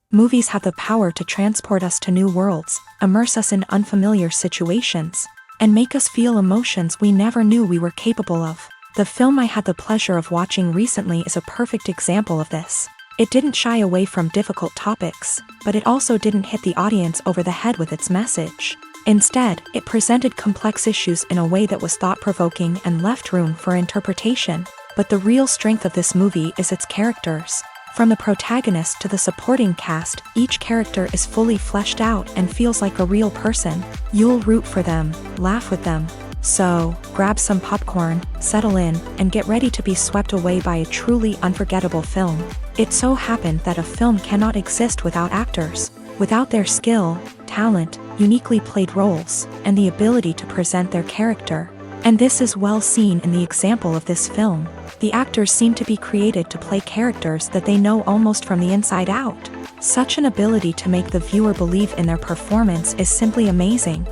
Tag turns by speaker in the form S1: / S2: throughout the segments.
S1: Movies have the power to transport us to new worlds, immerse us in unfamiliar situations, and make us feel emotions we never knew we were capable of. The film I had the pleasure of watching recently is a perfect example of this. It didn't shy away from difficult topics, but it also didn't hit the audience over the head with its message. Instead, it presented complex issues in a way that was thought-provoking and left room for interpretation. But the real strength of this movie is its characters. From the protagonist to the supporting cast, each character is fully fleshed out and feels like a real person. You'll root for them, laugh with them. So, grab some popcorn, settle in, and get ready to be swept away by a truly unforgettable film. It so happened that a film cannot exist without actors. Without their skill, talent, uniquely played roles, and the ability to present their character. And this is well seen in the example of this film. The actors seem to be created to play characters that they know almost from the inside out. Such an ability to make the viewer believe in their performance is simply amazing.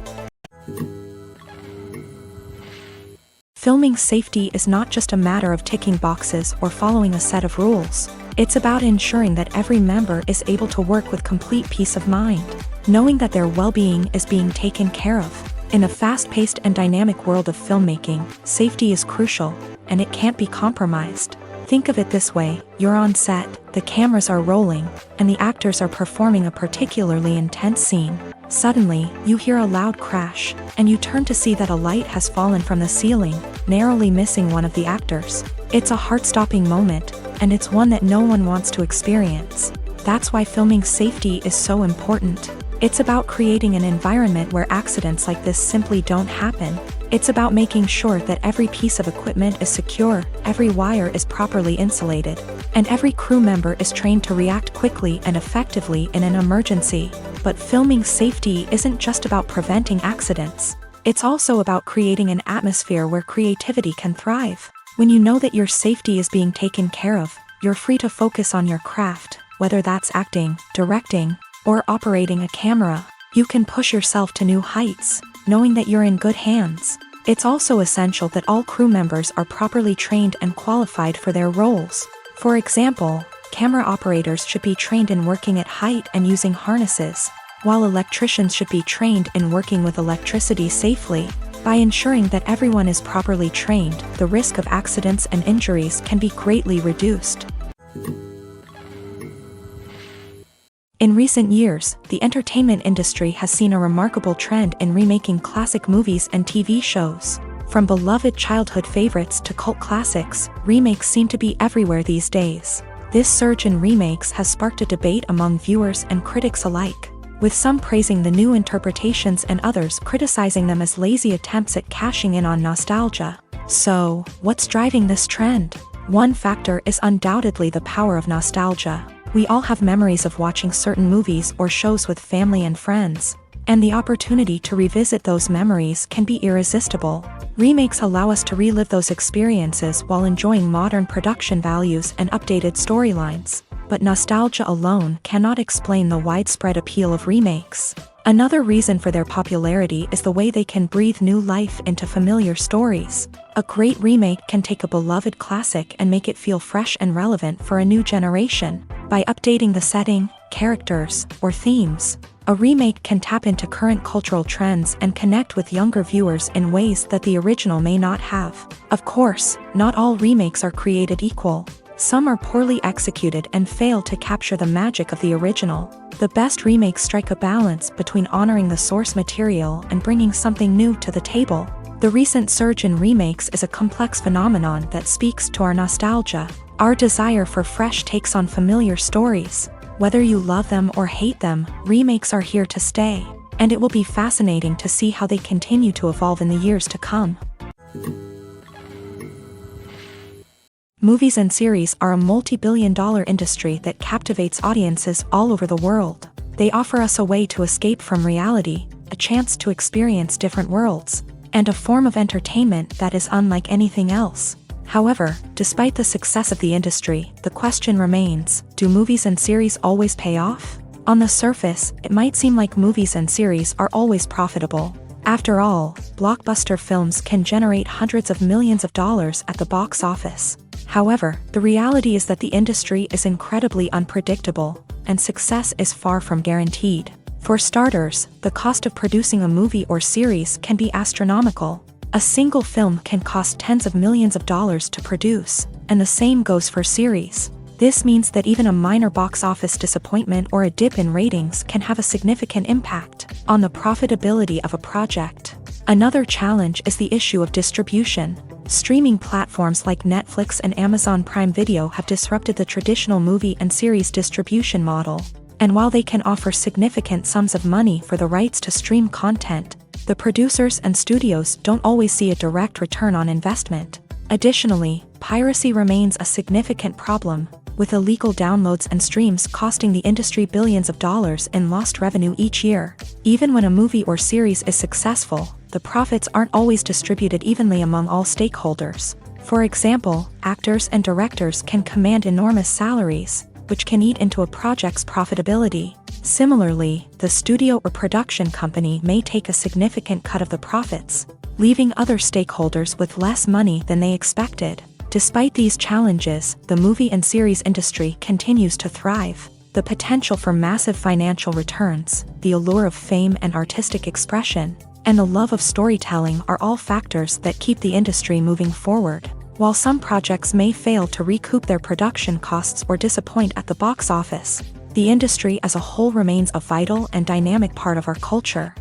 S1: Filming safety is not just a matter of ticking boxes or following a set of rules. It's about ensuring that every member is able to work with complete peace of mind, knowing that their well-being is being taken care of. In a fast-paced and dynamic world of filmmaking, safety is crucial, and it can't be compromised. Think of it this way: you're on set, the cameras are rolling, and the actors are performing a particularly intense scene. Suddenly, you hear a loud crash, and you turn to see that a light has fallen from the ceiling, narrowly missing one of the actors. It's a heart-stopping moment, and it's one that no one wants to experience. That's why filming safety is so important. It's about creating an environment where accidents like this simply don't happen. It's about making sure that every piece of equipment is secure, every wire is properly insulated, and every crew member is trained to react quickly and effectively in an emergency. But filming safety isn't just about preventing accidents. It's also about creating an atmosphere where creativity can thrive. When you know that your safety is being taken care of, you're free to focus on your craft, whether that's acting, directing, or operating a camera. You can push yourself to new heights, knowing that you're in good hands. It's also essential that all crew members are properly trained and qualified for their roles. For example, camera operators should be trained in working at height and using harnesses, while electricians should be trained in working with electricity safely. By ensuring that everyone is properly trained, the risk of accidents and injuries can be greatly reduced. In recent years, the entertainment industry has seen a remarkable trend in remaking classic movies and TV shows. From beloved childhood favorites to cult classics, remakes seem to be everywhere these days. This surge in remakes has sparked a debate among viewers and critics alike, with some praising the new interpretations and others criticizing them as lazy attempts at cashing in on nostalgia. So, what's driving this trend? One factor is undoubtedly the power of nostalgia. We all have memories of watching certain movies or shows with family and friends, and the opportunity to revisit those memories can be irresistible. Remakes allow us to relive those experiences while enjoying modern production values and updated storylines. But nostalgia alone cannot explain the widespread appeal of remakes. Another reason for their popularity is the way they can breathe new life into familiar stories. A great remake can take a beloved classic and make it feel fresh and relevant for a new generation. By updating the setting, characters, or themes, a remake can tap into current cultural trends and connect with younger viewers in ways that the original may not have. Of course, not all remakes are created equal. Some are poorly executed and fail to capture the magic of the original. The best remakes strike a balance between honoring the source material and bringing something new to the table. The recent surge in remakes is a complex phenomenon that speaks to our nostalgia, our desire for fresh takes on familiar stories. Whether you love them or hate them, remakes are here to stay, and it will be fascinating to see how they continue to evolve in the years to come. Movies and series are a multi-billion-dollar industry that captivates audiences all over the world. They offer us a way to escape from reality, a chance to experience different worlds, and a form of entertainment that is unlike anything else. However, despite the success of the industry, the question remains, do movies and series always pay off? On the surface, it might seem like movies and series are always profitable. After all, blockbuster films can generate hundreds of millions of dollars at the box office. However, the reality is that the industry is incredibly unpredictable, and success is far from guaranteed. For starters, the cost of producing a movie or series can be astronomical. A single film can cost tens of millions of dollars to produce, and the same goes for series. This means that even a minor box office disappointment or a dip in ratings can have a significant impact on the profitability of a project. Another challenge is the issue of distribution. Streaming platforms like Netflix and Amazon Prime Video have disrupted the traditional movie and series distribution model. And while they can offer significant sums of money for the rights to stream content, the producers and studios don't always see a direct return on investment. Additionally, piracy remains a significant problem, with illegal downloads and streams costing the industry billions of dollars in lost revenue each year. Even when a movie or series is successful, the profits aren't always distributed evenly among all stakeholders. For example, actors and directors can command enormous salaries, which can eat into a project's profitability. Similarly, the studio or production company may take a significant cut of the profits, leaving other stakeholders with less money than they expected. Despite these challenges, the movie and series industry continues to thrive. The potential for massive financial returns, the allure of fame and artistic expression, and the love of storytelling are all factors that keep the industry moving forward. While some projects may fail to recoup their production costs or disappoint at the box office, the industry as a whole remains a vital and dynamic part of our culture.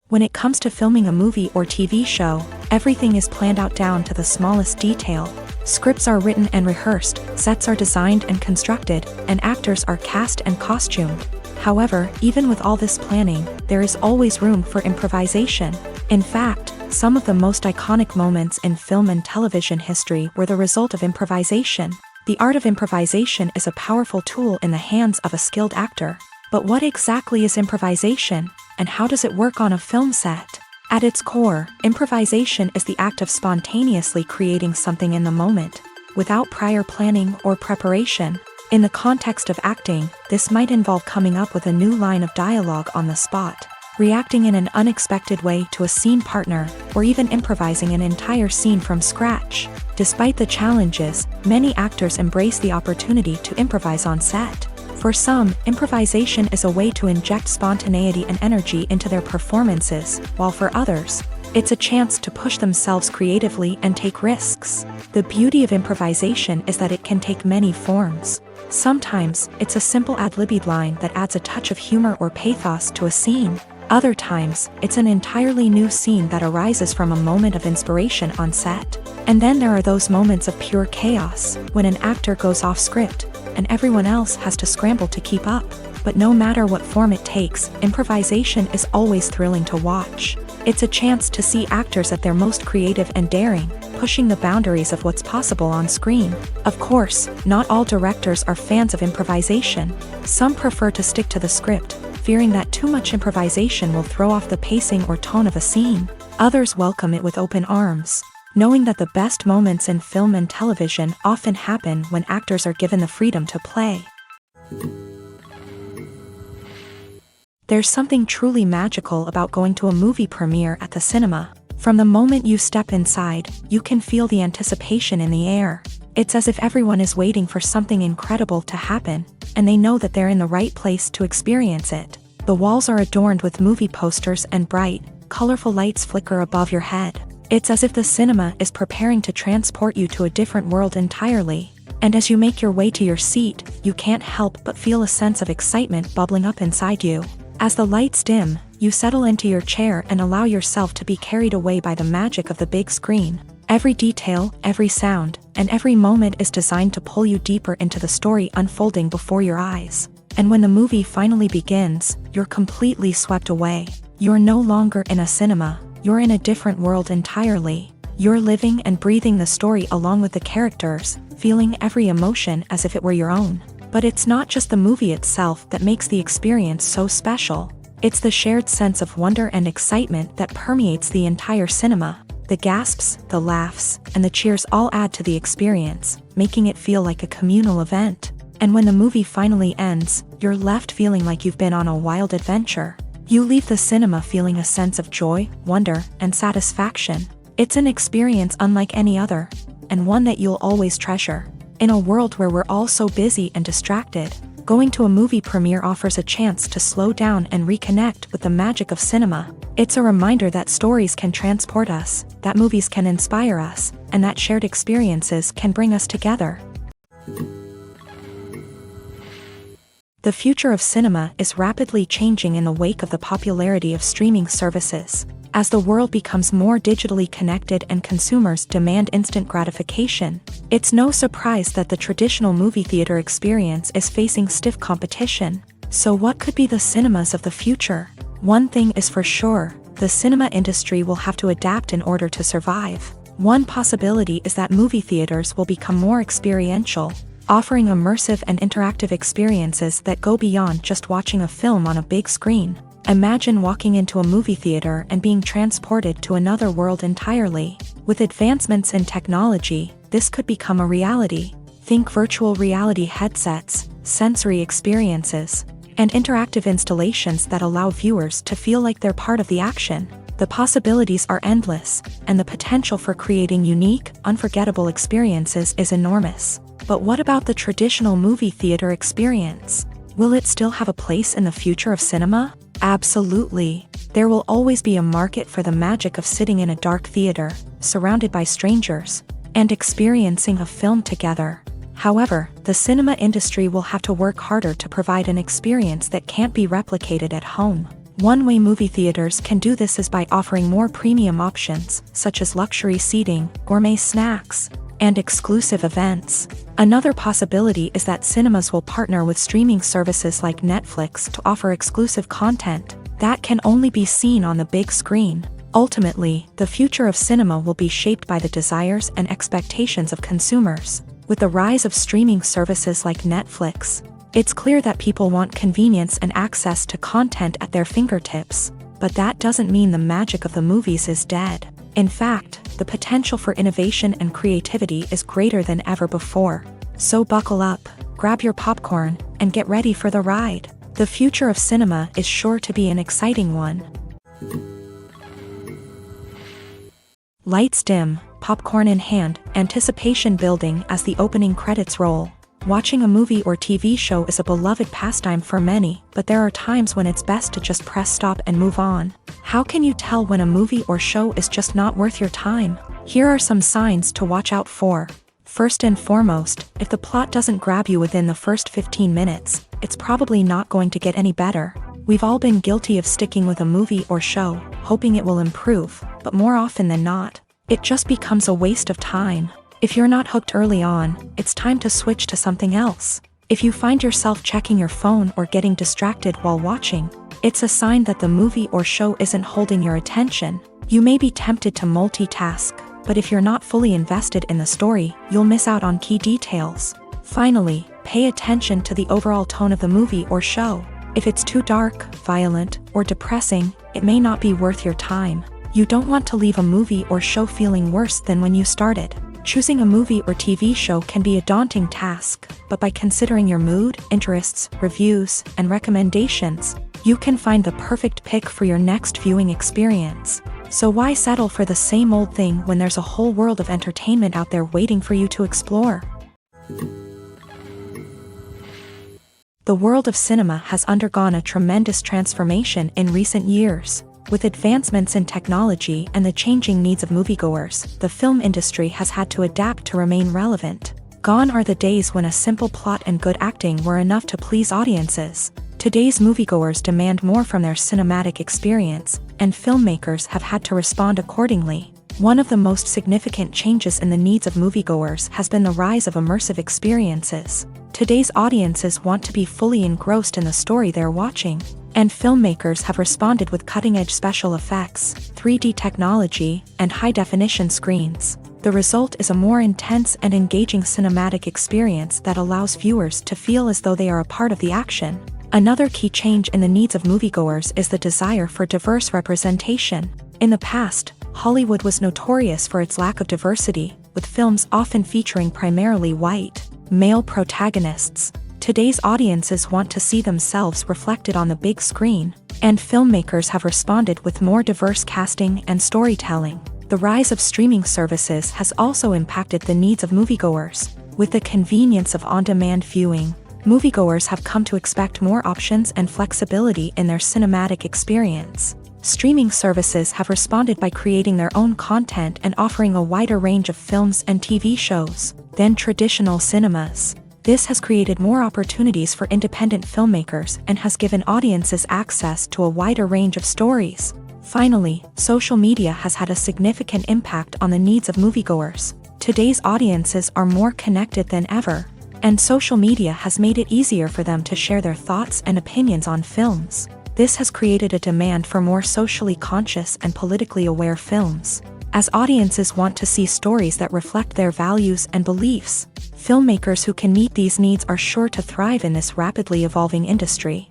S1: When it comes to filming a movie or TV show, everything is planned out down to the smallest detail. Scripts are written and rehearsed, sets are designed and constructed, and actors are cast and costumed. However, even with all this planning, there is always room for improvisation. In fact, some of the most iconic moments in film and television history were the result of improvisation. The art of improvisation is a powerful tool in the hands of a skilled actor. But what exactly is improvisation, and how does it work on a film set? At its core, improvisation is the act of spontaneously creating something in the moment, without prior planning or preparation. In the context of acting, this might involve coming up with a new line of dialogue on the spot, reacting in an unexpected way to a scene partner, or even improvising an entire scene from scratch. Despite the challenges, many actors embrace the opportunity to improvise on set. For some, improvisation is a way to inject spontaneity and energy into their performances, while for others, it's a chance to push themselves creatively and take risks. The beauty of improvisation is that it can take many forms. Sometimes, it's a simple ad-libbed line that adds a touch of humor or pathos to a scene. Other times, it's an entirely new scene that arises from a moment of inspiration on set. And then there are those moments of pure chaos, when an actor goes off script, and everyone else has to scramble to keep up. But no matter what form it takes, improvisation is always thrilling to watch. It's a chance to see actors at their most creative and daring, pushing the boundaries of what's possible on screen. Of course, not all directors are fans of improvisation. Some prefer to stick to the script, fearing that too much improvisation will throw off the pacing or tone of a scene. Others welcome it with open arms, knowing that the best moments in film and television often happen when actors are given the freedom to play. There's something truly magical about going to a movie premiere at the cinema. From the moment you step inside, you can feel the anticipation in the air. It's as if everyone is waiting for something incredible to happen, and they know that they're in the right place to experience it. The walls are adorned with movie posters and bright, colorful lights flicker above your head. It's as if the cinema is preparing to transport you to a different world entirely. And as you make your way to your seat, you can't help but feel a sense of excitement bubbling up inside you. As the lights dim, you settle into your chair and allow yourself to be carried away by the magic of the big screen. Every detail, every sound, and every moment is designed to pull you deeper into the story unfolding before your eyes. And when the movie finally begins, you're completely swept away. You're no longer in a cinema, you're in a different world entirely. You're living and breathing the story along with the characters, feeling every emotion as if it were your own. But it's not just the movie itself that makes the experience so special. It's the shared sense of wonder and excitement that permeates the entire cinema. The gasps, the laughs, and the cheers all add to the experience, making it feel like a communal event. And when the movie finally ends, you're left feeling like you've been on a wild adventure. You leave the cinema feeling a sense of joy, wonder, and satisfaction. It's an experience unlike any other, and one that you'll always treasure. In a world where we're all so busy and distracted, going to a movie premiere offers a chance to slow down and reconnect with the magic of cinema. It's a reminder that stories can transport us, that movies can inspire us, and that shared experiences can bring us together. The future of cinema is rapidly changing in the wake of the popularity of streaming services. As the world becomes more digitally connected and consumers demand instant gratification, it's no surprise that the traditional movie theater experience is facing stiff competition. So what could be the cinemas of the future? One thing is for sure, the cinema industry will have to adapt in order to survive. One possibility is that movie theaters will become more experiential, offering immersive and interactive experiences that go beyond just watching a film on a big screen. Imagine walking into a movie theater and being transported to another world entirely. With advancements in technology, this could become a reality. Think virtual reality headsets, sensory experiences, and interactive installations that allow viewers to feel like they're part of the action. The possibilities are endless, and the potential for creating unique, unforgettable experiences is enormous. But what about the traditional movie theater experience? Will it still have a place in the future of cinema? Absolutely. There will always be a market for the magic of sitting in a dark theater, surrounded by strangers, and experiencing a film together. However, the cinema industry will have to work harder to provide an experience that can't be replicated at home. One way movie theaters can do this is by offering more premium options, such as luxury seating, gourmet snacks, and exclusive events. Another possibility is that cinemas will partner with streaming services like Netflix to offer exclusive content that can only be seen on the big screen. Ultimately, the future of cinema will be shaped by the desires and expectations of consumers. With the rise of streaming services like Netflix, it's clear that people want convenience and access to content at their fingertips. But that doesn't mean the magic of the movies is dead. In fact, the potential for innovation and creativity is greater than ever before. So buckle up, grab your popcorn, and get ready for the ride. The future of cinema is sure to be an exciting one. Lights dim, popcorn in hand, anticipation building as the opening credits roll. Watching a movie or TV show is a beloved pastime for many, but there are times when it's best to just press stop and move on. How can you tell when a movie or show is just not worth your time? Here are some signs to watch out for. First and foremost, if the plot doesn't grab you within the first 15 minutes, it's probably not going to get any better. We've all been guilty of sticking with a movie or show, hoping it will improve, but more often than not, it just becomes a waste of time. If you're not hooked early on, it's time to switch to something else. If you find yourself checking your phone or getting distracted while watching, it's a sign that the movie or show isn't holding your attention. You may be tempted to multitask, but if you're not fully invested in the story, you'll miss out on key details. Finally, pay attention to the overall tone of the movie or show. If it's too dark, violent, or depressing, it may not be worth your time. You don't want to leave a movie or show feeling worse than when you started. Choosing a movie or TV show can be a daunting task, but by considering your mood, interests, reviews, and recommendations, you can find the perfect pick for your next viewing experience. So why settle for the same old thing when there's a whole world of entertainment out there waiting for you to explore? The world of cinema has undergone a tremendous transformation in recent years. With advancements in technology and the changing needs of moviegoers, the film industry has had to adapt to remain relevant. Gone are the days when a simple plot and good acting were enough to please audiences. Today's moviegoers demand more from their cinematic experience, and filmmakers have had to respond accordingly. One of the most significant changes in the needs of moviegoers has been the rise of immersive experiences. Today's audiences want to be fully engrossed in the story they're watching, and filmmakers have responded with cutting-edge special effects, 3D technology, and high-definition screens. The result is a more intense and engaging cinematic experience that allows viewers to feel as though they are a part of the action. Another key change in the needs of moviegoers is the desire for diverse representation. In the past, Hollywood was notorious for its lack of diversity, with films often featuring primarily white, male protagonists. Today's audiences want to see themselves reflected on the big screen, and filmmakers have responded with more diverse casting and storytelling. The rise of streaming services has also impacted the needs of moviegoers. With the convenience of on-demand viewing, moviegoers have come to expect more options and flexibility in their cinematic experience. Streaming services have responded by creating their own content and offering a wider range of films and TV shows than traditional cinemas. This has created more opportunities for independent filmmakers and has given audiences access to a wider range of stories. Finally, social media has had a significant impact on the needs of moviegoers. Today's audiences are more connected than ever, and social media has made it easier for them to share their thoughts and opinions on films. This has created a demand for more socially conscious and politically aware films. As audiences want to see stories that reflect their values and beliefs, filmmakers who can meet these needs are sure to thrive in this rapidly evolving industry.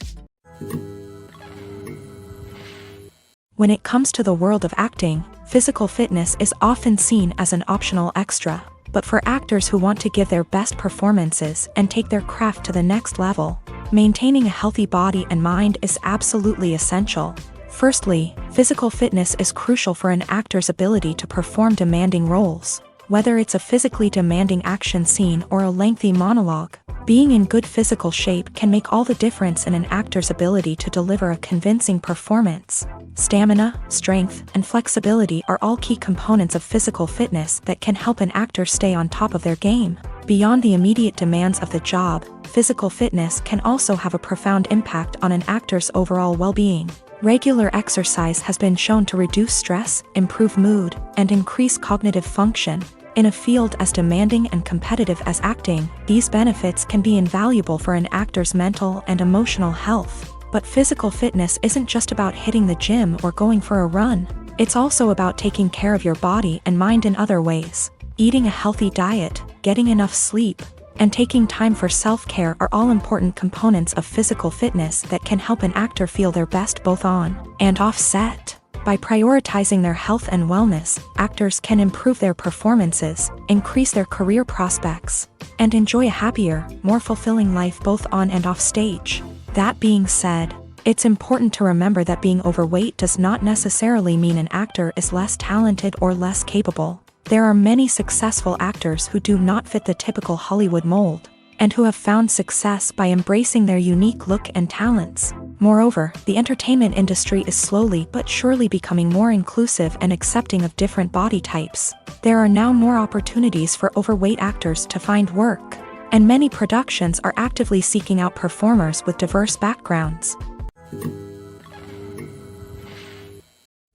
S1: When it comes to the world of acting, physical fitness is often seen as an optional extra. But for actors who want to give their best performances and take their craft to the next level, maintaining a healthy body and mind is absolutely essential. Firstly, physical fitness is crucial for an actor's ability to perform demanding roles. Whether it's a physically demanding action scene or a lengthy monologue, being in good physical shape can make all the difference in an actor's ability to deliver a convincing performance. Stamina, strength, and flexibility are all key components of physical fitness that can help an actor stay on top of their game. Beyond the immediate demands of the job, physical fitness can also have a profound impact on an actor's overall well-being. Regular exercise has been shown to reduce stress, improve mood, and increase cognitive function. In a field as demanding and competitive as acting, these benefits can be invaluable for an actor's mental and emotional health. But physical fitness isn't just about hitting the gym or going for a run. It's also about taking care of your body and mind in other ways. Eating a healthy diet, getting enough sleep, and taking time for self-care are all important components of physical fitness that can help an actor feel their best both on and off set. By prioritizing their health and wellness, actors can improve their performances, increase their career prospects, and enjoy a happier, more fulfilling life both on and off stage. That being said, it's important to remember that being overweight does not necessarily mean an actor is less talented or less capable. There are many successful actors who do not fit the typical Hollywood mold, and who have found success by embracing their unique look and talents. Moreover, the entertainment industry is slowly but surely becoming more inclusive and accepting of different body types. There are now more opportunities for overweight actors to find work, and many productions are actively seeking out performers with diverse backgrounds.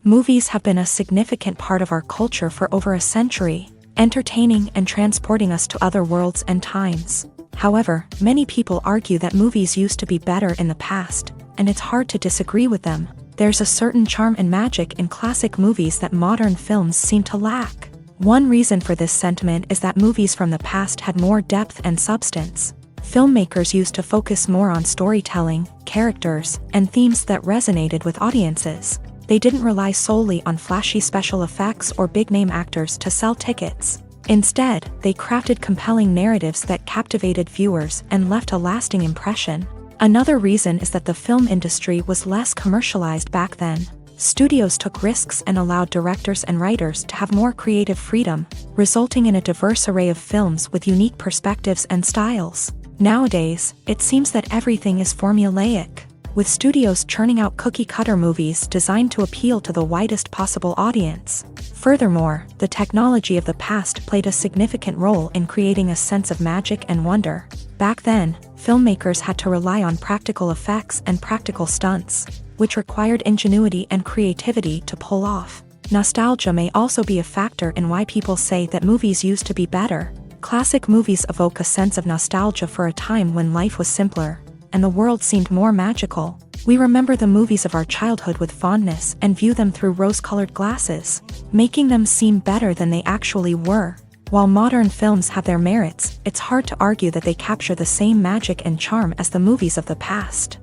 S1: Movies have been a significant part of our culture for over a century, entertaining and transporting us to other worlds and times. However, many people argue that movies used to be better in the past, and it's hard to disagree with them. There's a certain charm and magic in classic movies that modern films seem to lack. One reason for this sentiment is that movies from the past had more depth and substance. Filmmakers used to focus more on storytelling, characters, and themes that resonated with audiences. They didn't rely solely on flashy special effects or big-name actors to sell tickets. Instead, they crafted compelling narratives that captivated viewers and left a lasting impression. Another reason is that the film industry was less commercialized back then. Studios took risks and allowed directors and writers to have more creative freedom, resulting in a diverse array of films with unique perspectives and styles. Nowadays, it seems that everything is formulaic. with studios churning out cookie-cutter movies designed to appeal to the widest possible audience. Furthermore, the technology of the past played a significant role in creating a sense of magic and wonder. Back then, filmmakers had to rely on practical effects and practical stunts, which required ingenuity and creativity to pull off. Nostalgia may also be a factor in why people say that movies used to be better. Classic movies evoke a sense of nostalgia for a time when life was simpler, and the world seemed more magical. We remember the movies of our childhood with fondness and view them through rose-colored glasses, making them seem better than they actually were. While modern films have their merits, it's hard to argue that they capture the same magic and charm as the movies of the past.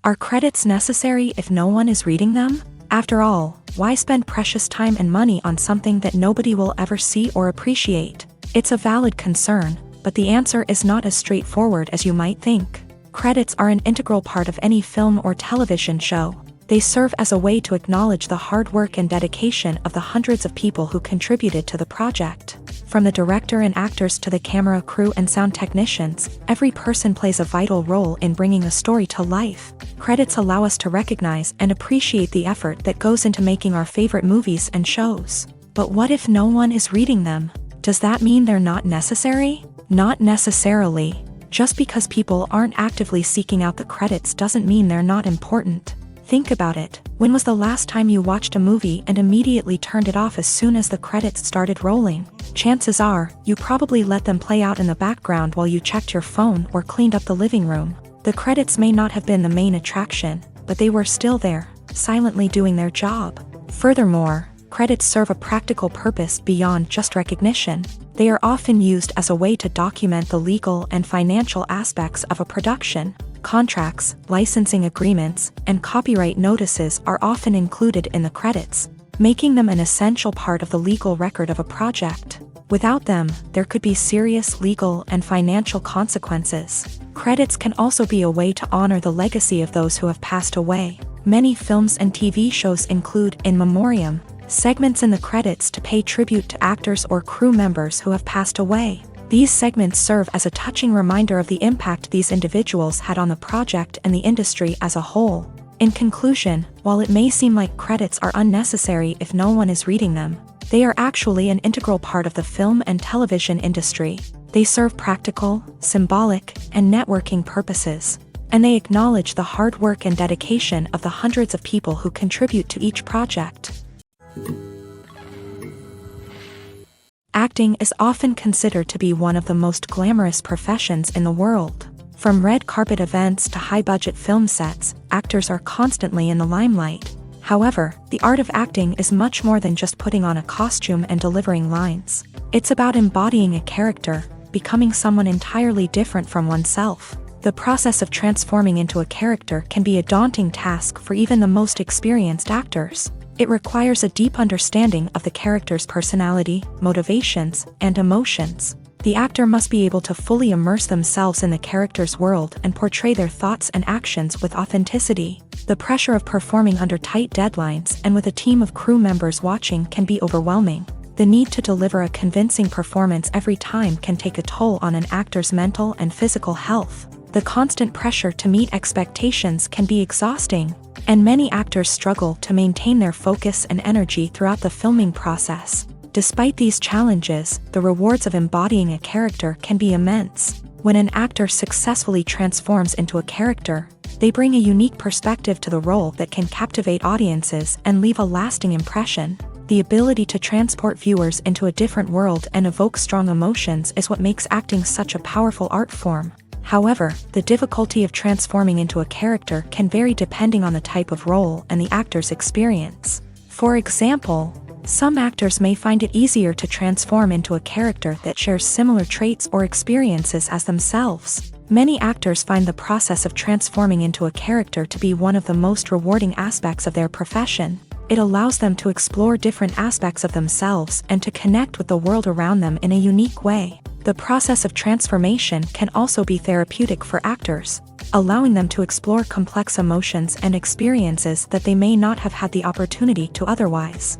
S1: Are credits necessary if no one is reading them? After all, why spend precious time and money on something that nobody will ever see or appreciate? It's a valid concern, but the answer is not as straightforward as you might think. Credits are an integral part of any film or television show. They serve as a way to acknowledge the hard work and dedication of the hundreds of people who contributed to the project. From the director and actors to the camera crew and sound technicians, every person plays a vital role in bringing a story to life. Credits allow us to recognize and appreciate the effort that goes into making our favorite movies and shows. But what if no one is reading them? Does that mean they're not necessary? Not necessarily. Just because people aren't actively seeking out the credits doesn't mean they're not important. Think about it. When was the last time you watched a movie and immediately turned it off as soon as the credits started rolling? Chances are, you probably let them play out in the background while you checked your phone or cleaned up the living room. The credits may not have been the main attraction, but they were still there, silently doing their job. Furthermore, credits serve a practical purpose beyond just recognition. They are often used as a way to document the legal and financial aspects of a production. Contracts, licensing agreements, and copyright notices are often included in the credits, making them an essential part of the legal record of a project. Without them, there could be serious legal and financial consequences. Credits can also be a way to honor the legacy of those who have passed away. Many films and TV shows include in memoriam segments in the credits to pay tribute to actors or crew members who have passed away. These segments serve as a touching reminder of the impact these individuals had on the project and the industry as a whole. In conclusion, while it may seem like credits are unnecessary if no one is reading them, they are actually an integral part of the film and television industry. They serve practical, symbolic, and networking purposes, and they acknowledge the hard work and dedication of the hundreds of people who contribute to each project. Acting is often considered to be one of the most glamorous professions in the world. From red carpet events to high-budget film sets, actors are constantly in the limelight. However, the art of acting is much more than just putting on a costume and delivering lines. It's about embodying a character, becoming someone entirely different from oneself. The process of transforming into a character can be a daunting task for even the most experienced actors. It requires a deep understanding of the character's personality, motivations, and emotions. The actor must be able to fully immerse themselves in the character's world and portray their thoughts and actions with authenticity. The pressure of performing under tight deadlines and with a team of crew members watching can be overwhelming. The need to deliver a convincing performance every time can take a toll on an actor's mental and physical health. The constant pressure to meet expectations can be exhausting, and many actors struggle to maintain their focus and energy throughout the filming process. Despite these challenges, the rewards of embodying a character can be immense. When an actor successfully transforms into a character, they bring a unique perspective to the role that can captivate audiences and leave a lasting impression. The ability to transport viewers into a different world and evoke strong emotions is what makes acting such a powerful art form. However, the difficulty of transforming into a character can vary depending on the type of role and the actor's experience. For example, some actors may find it easier to transform into a character that shares similar traits or experiences as themselves. Many actors find the process of transforming into a character to be one of the most rewarding aspects of their profession. It allows them to explore different aspects of themselves and to connect with the world around them in a unique way. The process of transformation can also be therapeutic for actors, allowing them to explore complex emotions and experiences that they may not have had the opportunity to otherwise.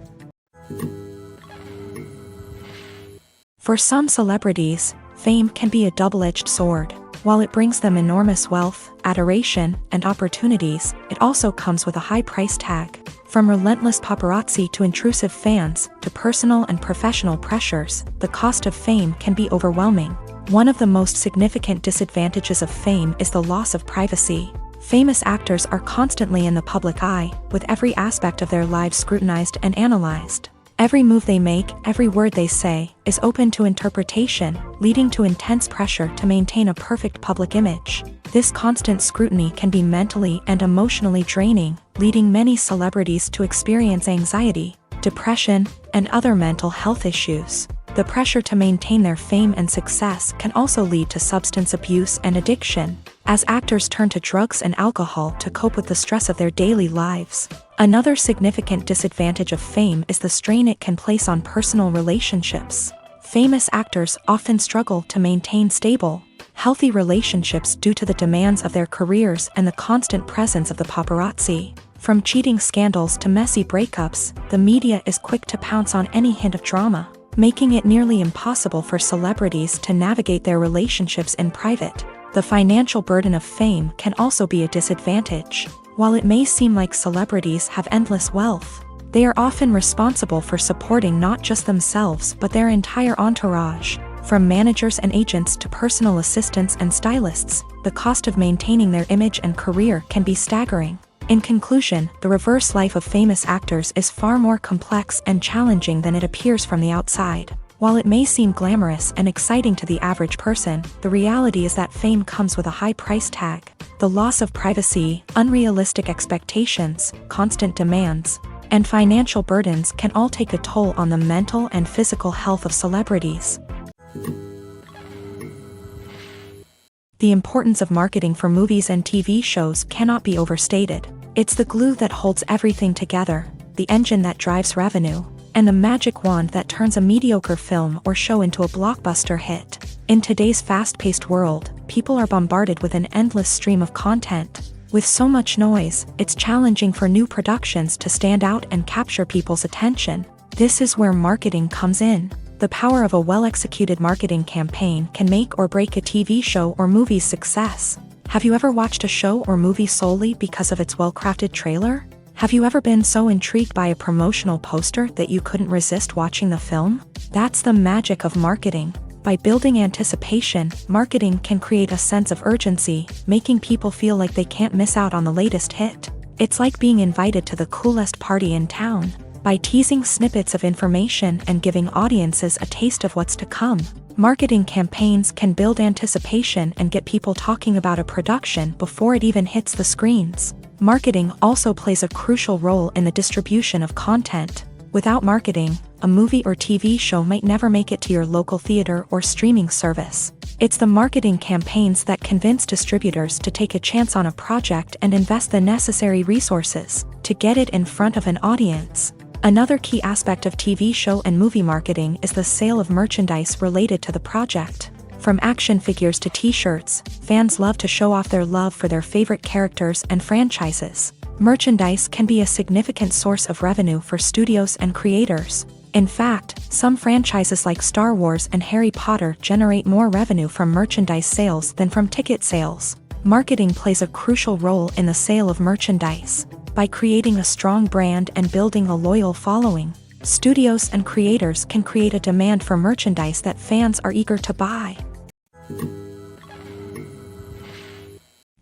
S1: For some celebrities, fame can be a double-edged sword. While it brings them enormous wealth, adoration, and opportunities, it also comes with a high price tag. From relentless paparazzi to intrusive fans, to personal and professional pressures, the cost of fame can be overwhelming. One of the most significant disadvantages of fame is the loss of privacy. Famous actors are constantly in the public eye, with every aspect of their lives scrutinized and analyzed. Every move they make, every word they say, is open to interpretation, leading to intense pressure to maintain a perfect public image. This constant scrutiny can be mentally and emotionally draining, leading many celebrities to experience anxiety, depression, and other mental health issues. The pressure to maintain their fame and success can also lead to substance abuse and addiction, as actors turn to drugs and alcohol to cope with the stress of their daily lives. Another significant disadvantage of fame is the strain it can place on personal relationships. Famous actors often struggle to maintain stable, healthy relationships due to the demands of their careers and the constant presence of the paparazzi. From cheating scandals to messy breakups, the media is quick to pounce on any hint of drama, making it nearly impossible for celebrities to navigate their relationships in private. The financial burden of fame can also be a disadvantage. While it may seem like celebrities have endless wealth, they are often responsible for supporting not just themselves but their entire entourage. From managers and agents to personal assistants and stylists, the cost of maintaining their image and career can be staggering. In conclusion, the reverse life of famous actors is far more complex and challenging than it appears from the outside. While it may seem glamorous and exciting to the average person, the reality is that fame comes with a high price tag. The loss of privacy, unrealistic expectations, constant demands, and financial burdens can all take a toll on the mental and physical health of celebrities. The importance of marketing for movies and TV shows cannot be overstated. It's the glue that holds everything together, the engine that drives revenue, and the magic wand that turns a mediocre film or show into a blockbuster hit. In today's fast-paced world, people are bombarded with an endless stream of content. With so much noise, it's challenging for new productions to stand out and capture people's attention. This is where marketing comes in. The power of a well-executed marketing campaign can make or break a TV show or movie's success. Have you ever watched a show or movie solely because of its well-crafted trailer? Have you ever been so intrigued by a promotional poster that you couldn't resist watching the film? That's the magic of marketing. By building anticipation, marketing can create a sense of urgency, making people feel like they can't miss out on the latest hit. It's like being invited to the coolest party in town. By teasing snippets of information and giving audiences a taste of what's to come, marketing campaigns can build anticipation and get people talking about a production before it even hits the screens. Marketing also plays a crucial role in the distribution of content. Without marketing, a movie or TV show might never make it to your local theater or streaming service. It's the marketing campaigns that convince distributors to take a chance on a project and invest the necessary resources to get it in front of an audience. Another key aspect of TV show and movie marketing is the sale of merchandise related to the project. From action figures to t-shirts, fans love to show off their love for their favorite characters and franchises. Merchandise can be a significant source of revenue for studios and creators. In fact, some franchises like Star Wars and Harry Potter generate more revenue from merchandise sales than from ticket sales. Marketing plays a crucial role in the sale of merchandise. By creating a strong brand and building a loyal following, studios and creators can create a demand for merchandise that fans are eager to buy.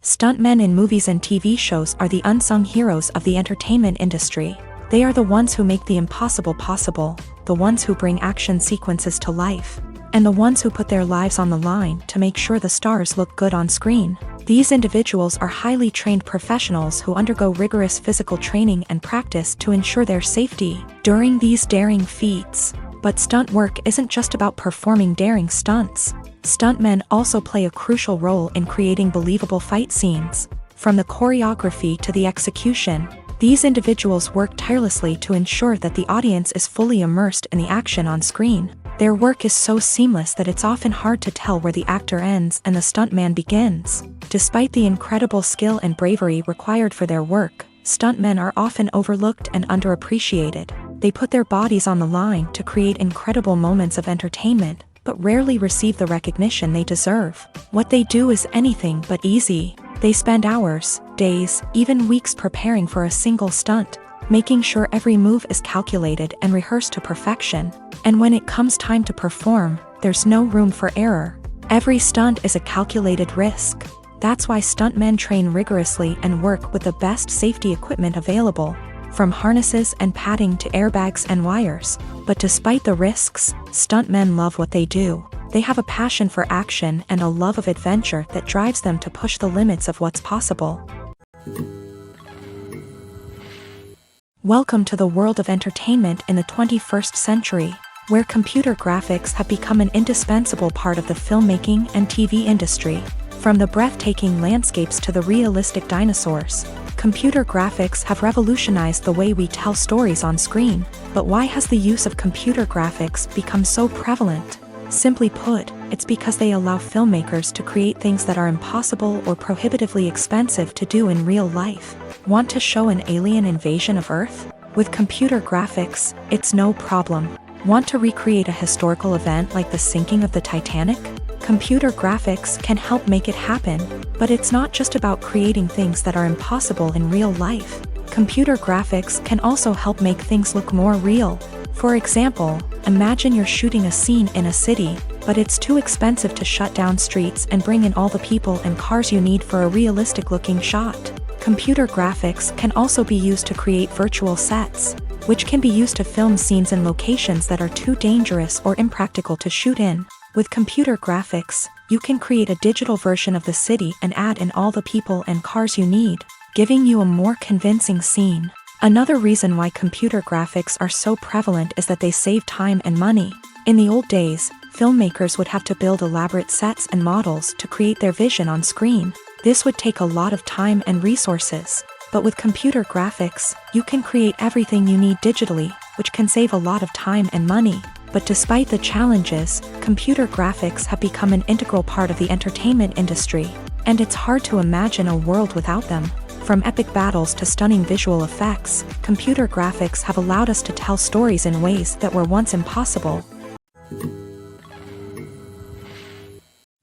S1: Stuntmen in movies and TV shows are the unsung heroes of the entertainment industry. They are the ones who make the impossible possible, the ones who bring action sequences to life, and the ones who put their lives on the line to make sure the stars look good on screen. These individuals are highly trained professionals who undergo rigorous physical training and practice to ensure their safety during these daring feats. But stunt work isn't just about performing daring stunts. Stuntmen also play a crucial role in creating believable fight scenes. From the choreography to the execution, these individuals work tirelessly to ensure that the audience is fully immersed in the action on screen. Their work is so seamless that it's often hard to tell where the actor ends and the stuntman begins. Despite the incredible skill and bravery required for their work, stuntmen are often overlooked and underappreciated. They put their bodies on the line to create incredible moments of entertainment, but rarely receive the recognition they deserve. What they do is anything but easy. They spend hours, days, even weeks preparing for a single stunt, making sure every move is calculated and rehearsed to perfection. And when it comes time to perform, there's no room for error. Every stunt is a calculated risk. That's why stuntmen train rigorously and work with the best safety equipment available, from harnesses and padding to airbags and wires. But despite the risks, stuntmen love what they do. They have a passion for action and a love of adventure that drives them to push the limits of what's possible. Welcome to the world of entertainment in the 21st century, where computer graphics have become an indispensable part of the filmmaking and TV industry. From the breathtaking landscapes to the realistic dinosaurs, computer graphics have revolutionized the way we tell stories on screen. But why has the use of computer graphics become so prevalent? Simply put, it's because they allow filmmakers to create things that are impossible or prohibitively expensive to do in real life. Want to show an alien invasion of Earth? With computer graphics, it's no problem. Want to recreate a historical event like the sinking of the Titanic? Computer graphics can help make it happen, but it's not just about creating things that are impossible in real life. Computer graphics can also help make things look more real. For example, imagine you're shooting a scene in a city, but it's too expensive to shut down streets and bring in all the people and cars you need for a realistic-looking shot. Computer graphics can also be used to create virtual sets, which can be used to film scenes in locations that are too dangerous or impractical to shoot in. With computer graphics, you can create a digital version of the city and add in all the people and cars you need, giving you a more convincing scene. Another reason why computer graphics are so prevalent is that they save time and money. In the old days, filmmakers would have to build elaborate sets and models to create their vision on screen. This would take a lot of time and resources. But with computer graphics, you can create everything you need digitally, which can save a lot of time and money. But despite the challenges, computer graphics have become an integral part of the entertainment industry, and it's hard to imagine a world without them. From epic battles to stunning visual effects, computer graphics have allowed us to tell stories in ways that were once impossible.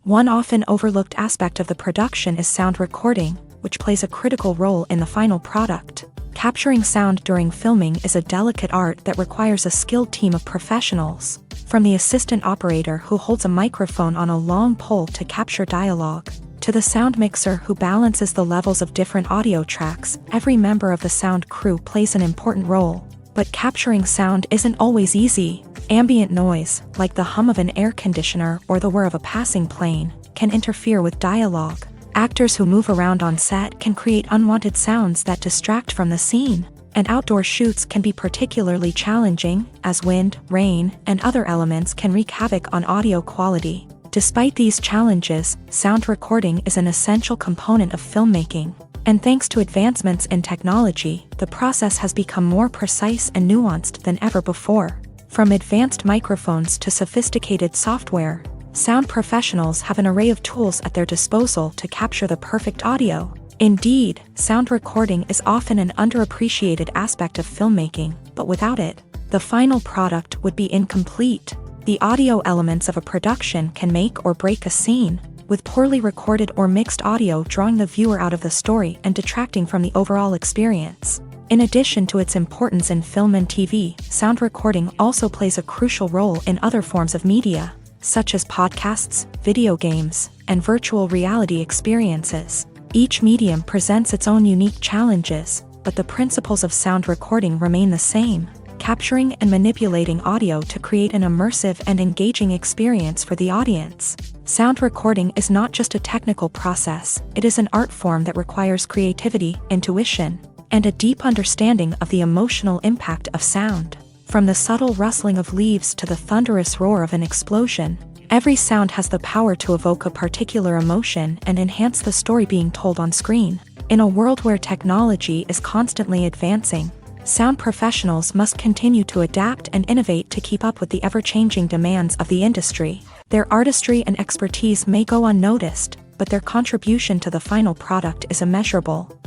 S1: One often overlooked aspect of the production is sound recording, which plays a critical role in the final product. Capturing sound during filming is a delicate art that requires a skilled team of professionals. From the assistant operator who holds a microphone on a long pole to capture dialogue, to the sound mixer who balances the levels of different audio tracks, every member of the sound crew plays an important role. But capturing sound isn't always easy. Ambient noise, like the hum of an air conditioner or the whir of a passing plane, can interfere with dialogue. Actors who move around on set can create unwanted sounds that distract from the scene. And outdoor shoots can be particularly challenging, as wind, rain, and other elements can wreak havoc on audio quality. Despite these challenges, sound recording is an essential component of filmmaking. And thanks to advancements in technology, the process has become more precise and nuanced than ever before. From advanced microphones to sophisticated software, sound professionals have an array of tools at their disposal to capture the perfect audio. Indeed, sound recording is often an underappreciated aspect of filmmaking, but without it, the final product would be incomplete. The audio elements of a production can make or break a scene, with poorly recorded or mixed audio drawing the viewer out of the story and detracting from the overall experience. In addition to its importance in film and TV, sound recording also plays a crucial role in other forms of media, such as podcasts, video games, and virtual reality experiences. Each medium presents its own unique challenges, but the principles of sound recording remain the same: capturing and manipulating audio to create an immersive and engaging experience for the audience. Sound recording is not just a technical process, it is an art form that requires creativity, intuition, and a deep understanding of the emotional impact of sound. From the subtle rustling of leaves to the thunderous roar of an explosion, every sound has the power to evoke a particular emotion and enhance the story being told on screen. In a world where technology is constantly advancing, sound professionals must continue to adapt and innovate to keep up with the ever-changing demands of the industry. Their artistry and expertise may go unnoticed, but their contribution to the final product is immeasurable.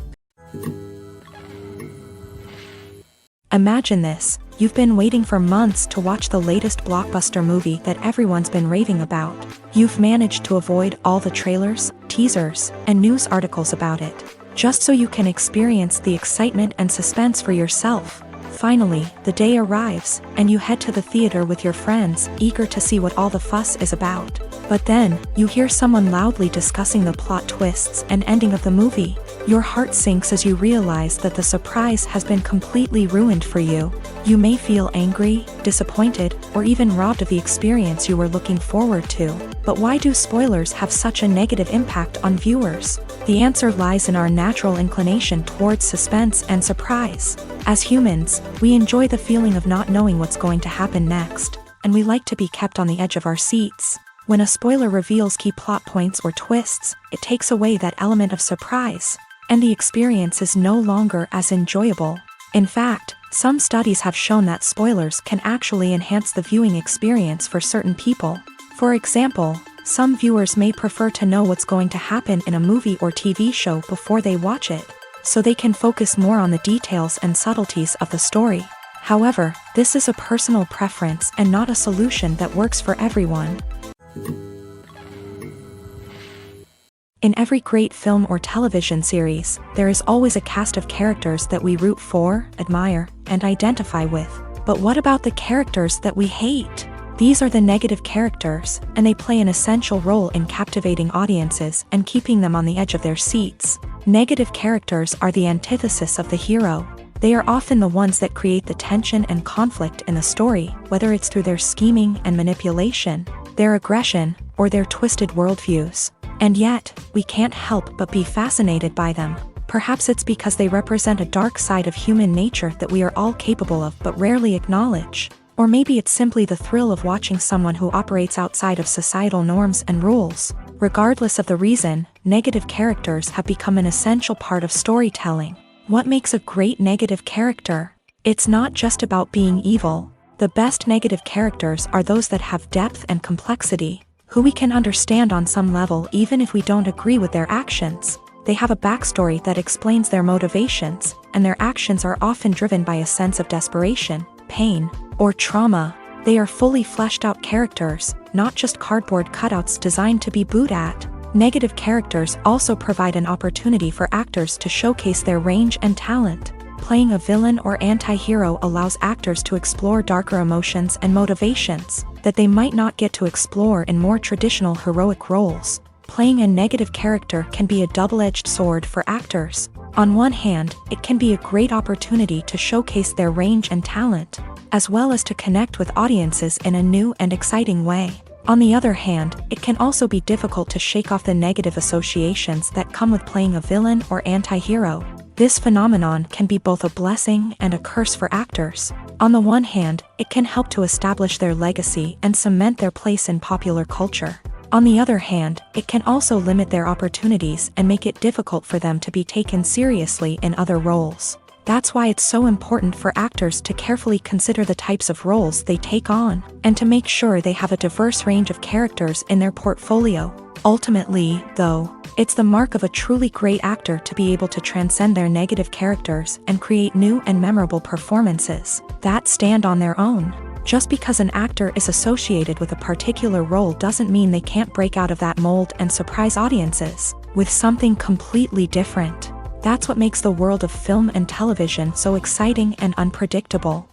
S1: Imagine this: You've been waiting for months to watch the latest blockbuster movie that everyone's been raving about. You've managed to avoid all the trailers, teasers, and news articles about it, just so you can experience the excitement and suspense for yourself. Finally, the day arrives, and you head to the theater with your friends, eager to see what all the fuss is about. But then, you hear someone loudly discussing the plot twists and ending of the movie. Your heart sinks as you realize that the surprise has been completely ruined for you. You may feel angry, disappointed, or even robbed of the experience you were looking forward to. But why do spoilers have such a negative impact on viewers? The answer lies in our natural inclination towards suspense and surprise. As humans, we enjoy the feeling of not knowing what's going to happen next, and we like to be kept on the edge of our seats. When a spoiler reveals key plot points or twists, it takes away that element of surprise, and the experience is no longer as enjoyable. In fact, some studies have shown that spoilers can actually enhance the viewing experience for certain people. For example, some viewers may prefer to know what's going to happen in a movie or TV show before they watch it, so they can focus more on the details and subtleties of the story. However, this is a personal preference and not a solution that works for everyone. In every great film or television series, there is always a cast of characters that we root for, admire, and identify with. But what about the characters that we hate? These are the negative characters, and they play an essential role in captivating audiences and keeping them on the edge of their seats. Negative characters are the antithesis of the hero. They are often the ones that create the tension and conflict in the story, whether it's through their scheming and manipulation, their aggression, or their twisted worldviews. And yet, we can't help but be fascinated by them. Perhaps it's because they represent a dark side of human nature that we are all capable of but rarely acknowledge. Or maybe it's simply the thrill of watching someone who operates outside of societal norms and rules. Regardless of the reason, negative characters have become an essential part of storytelling. What makes a great negative character? It's not just about being evil. The best negative characters are those that have depth and complexity, who we can understand on some level even if we don't agree with their actions. They have a backstory that explains their motivations, and their actions are often driven by a sense of desperation, pain, or trauma. They are fully fleshed out characters, not just cardboard cutouts designed to be booed at. Negative characters also provide an opportunity for actors to showcase their range and talent. Playing a villain or anti-hero allows actors to explore darker emotions and motivations that they might not get to explore in more traditional heroic roles. Playing a negative character can be a double-edged sword for actors. On one hand, it can be a great opportunity to showcase their range and talent, as well as to connect with audiences in a new and exciting way. On the other hand, it can also be difficult to shake off the negative associations that come with playing a villain or anti-hero. This phenomenon can be both a blessing and a curse for actors. On the one hand, it can help to establish their legacy and cement their place in popular culture. On the other hand, it can also limit their opportunities and make it difficult for them to be taken seriously in other roles. That's why it's so important for actors to carefully consider the types of roles they take on, and to make sure they have a diverse range of characters in their portfolio. Ultimately, though, it's the mark of a truly great actor to be able to transcend their negative characters and create new and memorable performances that stand on their own. Just because an actor is associated with a particular role doesn't mean they can't break out of that mold and surprise audiences with something completely different. That's what makes the world of film and television so exciting and unpredictable.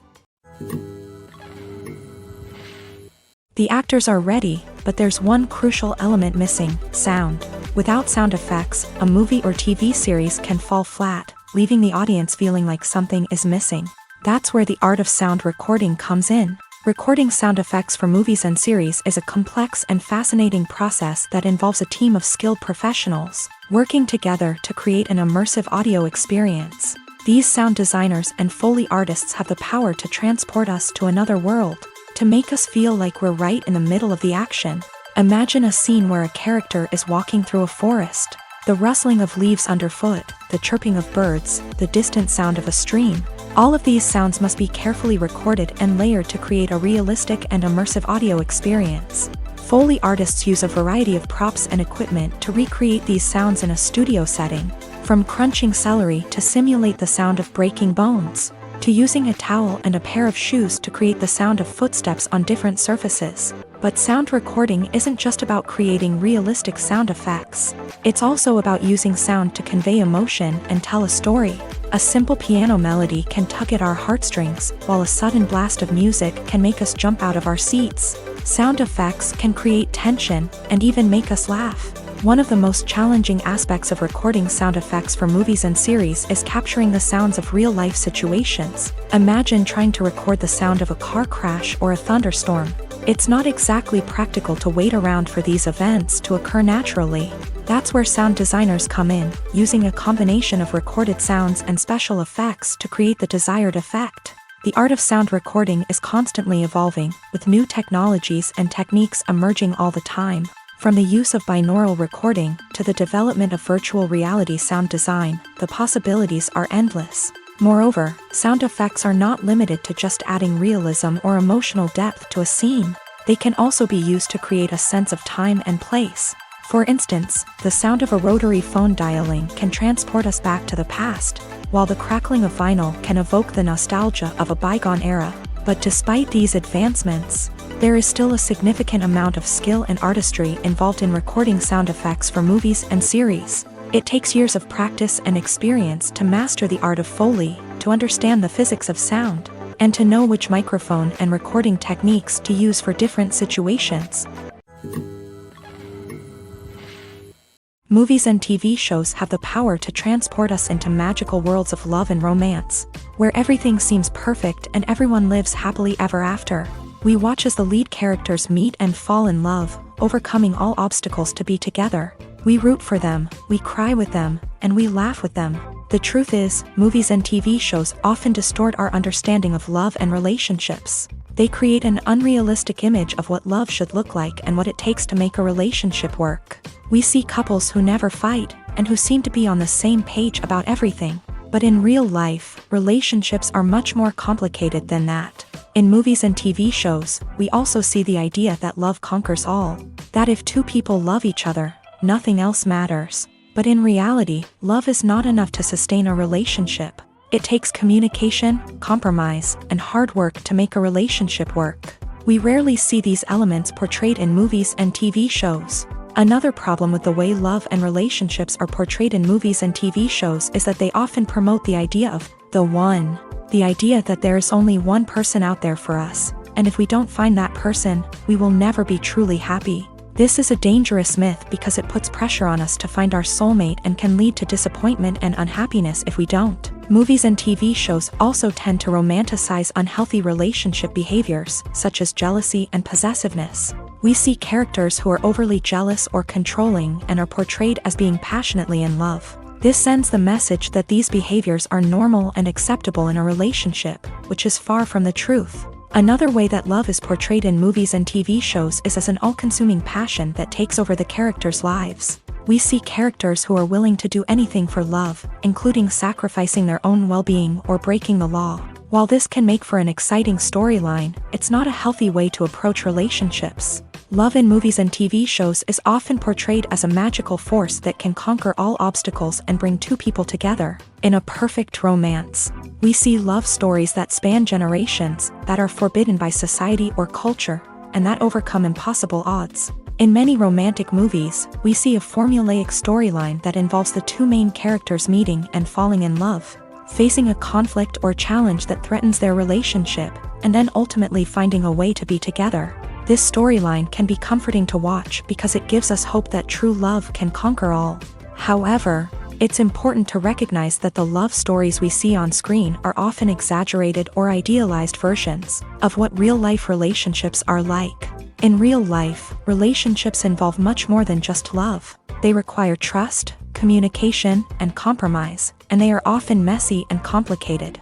S1: The actors are ready, but there's one crucial element missing: sound. Without sound effects, a movie or TV series can fall flat, leaving the audience feeling like something is missing. That's where the art of sound recording comes in. Recording sound effects for movies and series is a complex and fascinating process that involves a team of skilled professionals working together to create an immersive audio experience. These sound designers and Foley artists have the power to transport us to another world, to make us feel like we're right in the middle of the action. Imagine a scene where a character is walking through a forest. The rustling of leaves underfoot, the chirping of birds, the distant sound of a stream. All of these sounds must be carefully recorded and layered to create a realistic and immersive audio experience. Foley artists use a variety of props and equipment to recreate these sounds in a studio setting, from crunching celery to simulate the sound of breaking bones. to using a towel and a pair of shoes to create the sound of footsteps on different surfaces. But sound recording isn't just about creating realistic sound effects. It's also about using sound to convey emotion and tell a story. A simple piano melody can tug at our heartstrings, while a sudden blast of music can make us jump out of our seats. Sound effects can create tension and even make us laugh. One of the most challenging aspects of recording sound effects for movies and series is capturing the sounds of real-life situations. Imagine trying to record the sound of a car crash or a thunderstorm. It's not exactly practical to wait around for these events to occur naturally. That's where sound designers come in, using a combination of recorded sounds and special effects to create the desired effect. The art of sound recording is constantly evolving, with new technologies and techniques emerging all the time. From the use of binaural recording to the development of virtual reality sound design, the possibilities are endless. Moreover, sound effects are not limited to just adding realism or emotional depth to a scene. They can also be used to create a sense of time and place. For instance, the sound of a rotary phone dialing can transport us back to the past, while the crackling of vinyl can evoke the nostalgia of a bygone era. But despite these advancements, there is still a significant amount of skill and artistry involved in recording sound effects for movies and series. It takes years of practice and experience to master the art of Foley, to understand the physics of sound, and to know which microphone and recording techniques to use for different situations. Movies and TV shows have the power to transport us into magical worlds of love and romance, where everything seems perfect and everyone lives happily ever after. We watch as the lead characters meet and fall in love, overcoming all obstacles to be together. We root for them, we cry with them, and we laugh with them. The truth is, movies and TV shows often distort our understanding of love and relationships. They create an unrealistic image of what love should look like and what it takes to make a relationship work. We see couples who never fight, and who seem to be on the same page about everything. But in real life, relationships are much more complicated than that. In movies and TV shows, we also see the idea that love conquers all. That if two people love each other, nothing else matters. But in reality, love is not enough to sustain a relationship. It takes communication, compromise, and hard work to make a relationship work. We rarely see these elements portrayed in movies and TV shows. Another problem with the way love and relationships are portrayed in movies and TV shows is that they often promote the idea of the one. The idea that there is only one person out there for us, and if we don't find that person, we will never be truly happy. This is a dangerous myth because it puts pressure on us to find our soulmate and can lead to disappointment and unhappiness if we don't. Movies and TV shows also tend to romanticize unhealthy relationship behaviors, such as jealousy and possessiveness. We see characters who are overly jealous or controlling and are portrayed as being passionately in love. This sends the message that these behaviors are normal and acceptable in a relationship, which is far from the truth. Another way that love is portrayed in movies and TV shows is as an all-consuming passion that takes over the characters' lives. We see characters who are willing to do anything for love, including sacrificing their own well-being or breaking the law. While this can make for an exciting storyline, it's not a healthy way to approach relationships. Love in movies and TV shows is often portrayed as a magical force that can conquer all obstacles and bring two people together in a perfect romance. We see love stories that span generations, that are forbidden by society or culture, and that overcome impossible odds. In many romantic movies, we see a formulaic storyline that involves the two main characters meeting and falling in love, facing a conflict or challenge that threatens their relationship, and then ultimately finding a way to be together. This storyline can be comforting to watch because it gives us hope that true love can conquer all. However, it's important to recognize that the love stories we see on screen are often exaggerated or idealized versions of what real-life relationships are like. In real life, relationships involve much more than just love. They require trust, communication, and compromise, and they are often messy and complicated.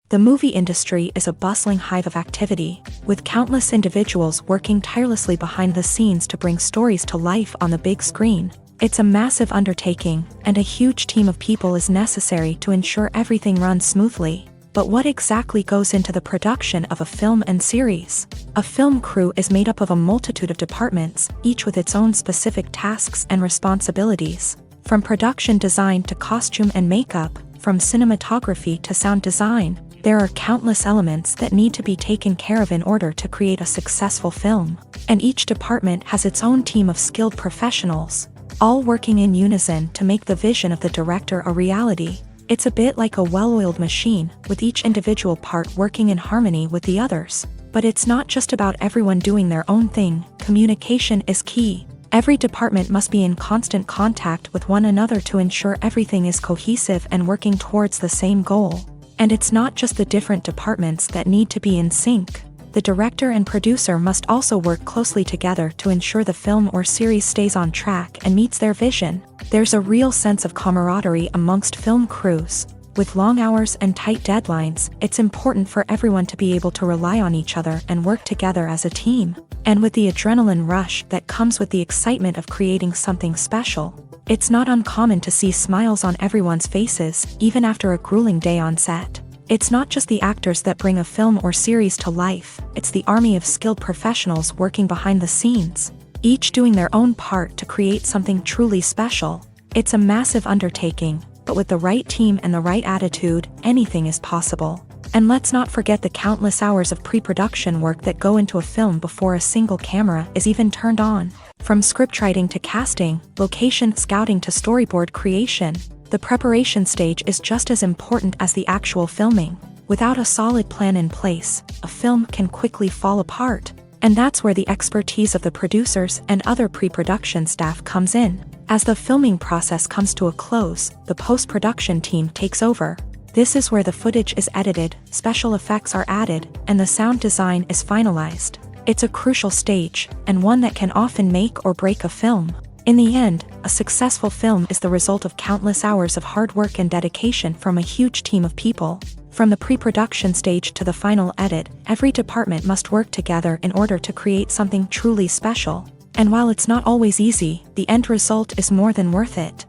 S1: The movie industry is a bustling hive of activity, with countless individuals working tirelessly behind the scenes to bring stories to life on the big screen. It's a massive undertaking, and a huge team of people is necessary to ensure everything runs smoothly. But what exactly goes into the production of a film and series? A film crew is made up of a multitude of departments, each with its own specific tasks and responsibilities. From production design to costume and makeup, from cinematography to sound design, there are countless elements that need to be taken care of in order to create a successful film. And each department has its own team of skilled professionals, all working in unison to make the vision of the director a reality. It's a bit like a well-oiled machine, with each individual part working in harmony with the others. But it's not just about everyone doing their own thing. Communication is key. Every department must be in constant contact with one another to ensure everything is cohesive and working towards the same goal. And it's not just the different departments that need to be in sync. The director and producer must also work closely together to ensure the film or series stays on track and meets their vision. There's a real sense of camaraderie amongst film crews. With long hours and tight deadlines, it's important for everyone to be able to rely on each other and work together as a team. And with the adrenaline rush that comes with the excitement of creating something special, it's not uncommon to see smiles on everyone's faces, even after a grueling day on set. It's not just the actors that bring a film or series to life, it's the army of skilled professionals working behind the scenes, each doing their own part to create something truly special. It's a massive undertaking, but with the right team and the right attitude, anything is possible. And let's not forget the countless hours of pre-production work that go into a film before a single camera is even turned on. From scriptwriting to casting, location scouting to storyboard creation, the preparation stage is just as important as the actual filming. Without a solid plan in place, a film can quickly fall apart. And that's where the expertise of the producers and other pre-production staff comes in. As the filming process comes to a close, the post-production team takes over. This is where the footage is edited, special effects are added, and the sound design is finalized. It's a crucial stage, and one that can often make or break a film. In the end, a successful film is the result of countless hours of hard work and dedication from a huge team of people. From the pre-production stage to the final edit, every department must work together in order to create something truly special. And while it's not always easy, the end result is more than worth it.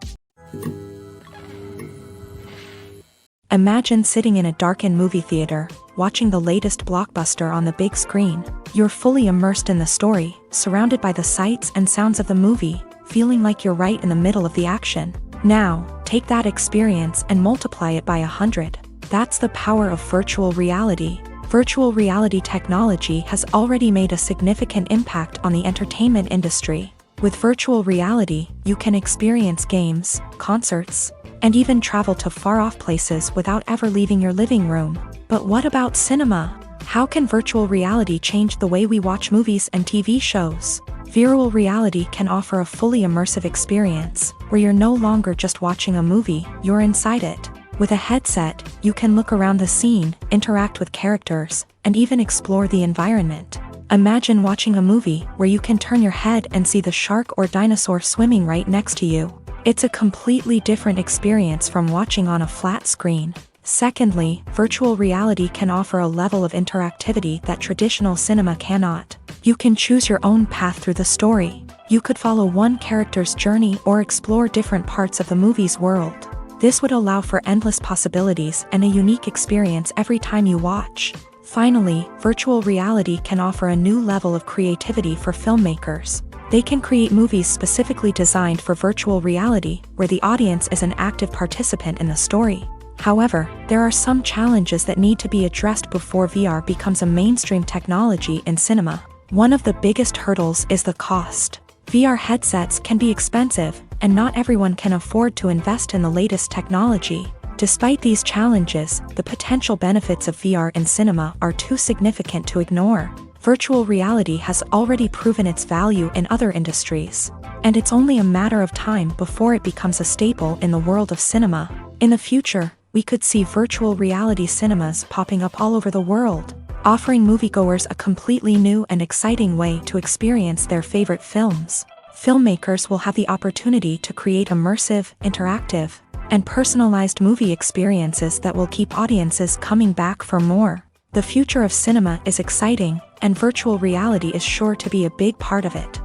S1: Imagine sitting in a darkened movie theater, watching the latest blockbuster on the big screen. You're fully immersed in the story, surrounded by the sights and sounds of the movie, feeling like you're right in the middle of the action. Now, take that experience and multiply it by 100. That's the power of virtual reality. Virtual reality technology has already made a significant impact on the entertainment industry. With virtual reality, you can experience games, concerts, and even travel to far-off places without ever leaving your living room. But what about cinema? How can virtual reality change the way we watch movies and TV shows? Virtual reality can offer a fully immersive experience, where you're no longer just watching a movie, you're inside it. With a headset, you can look around the scene, interact with characters, and even explore the environment. Imagine watching a movie where you can turn your head and see the shark or dinosaur swimming right next to you. It's a completely different experience from watching on a flat screen. Secondly, virtual reality can offer a level of interactivity that traditional cinema cannot. You can choose your own path through the story. You could follow one character's journey or explore different parts of the movie's world. This would allow for endless possibilities and a unique experience every time you watch. Finally, virtual reality can offer a new level of creativity for filmmakers. They can create movies specifically designed for virtual reality, where the audience is an active participant in the story. However, there are some challenges that need to be addressed before VR becomes a mainstream technology in cinema. One of the biggest hurdles is the cost. VR headsets can be expensive, and not everyone can afford to invest in the latest technology. Despite these challenges, the potential benefits of VR in cinema are too significant to ignore. Virtual reality has already proven its value in other industries, and it's only a matter of time before it becomes a staple in the world of cinema. In the future, we could see virtual reality cinemas popping up all over the world, offering moviegoers a completely new and exciting way to experience their favorite films. Filmmakers will have the opportunity to create immersive, interactive, and personalized movie experiences that will keep audiences coming back for more. The future of cinema is exciting, and virtual reality is sure to be a big part of it.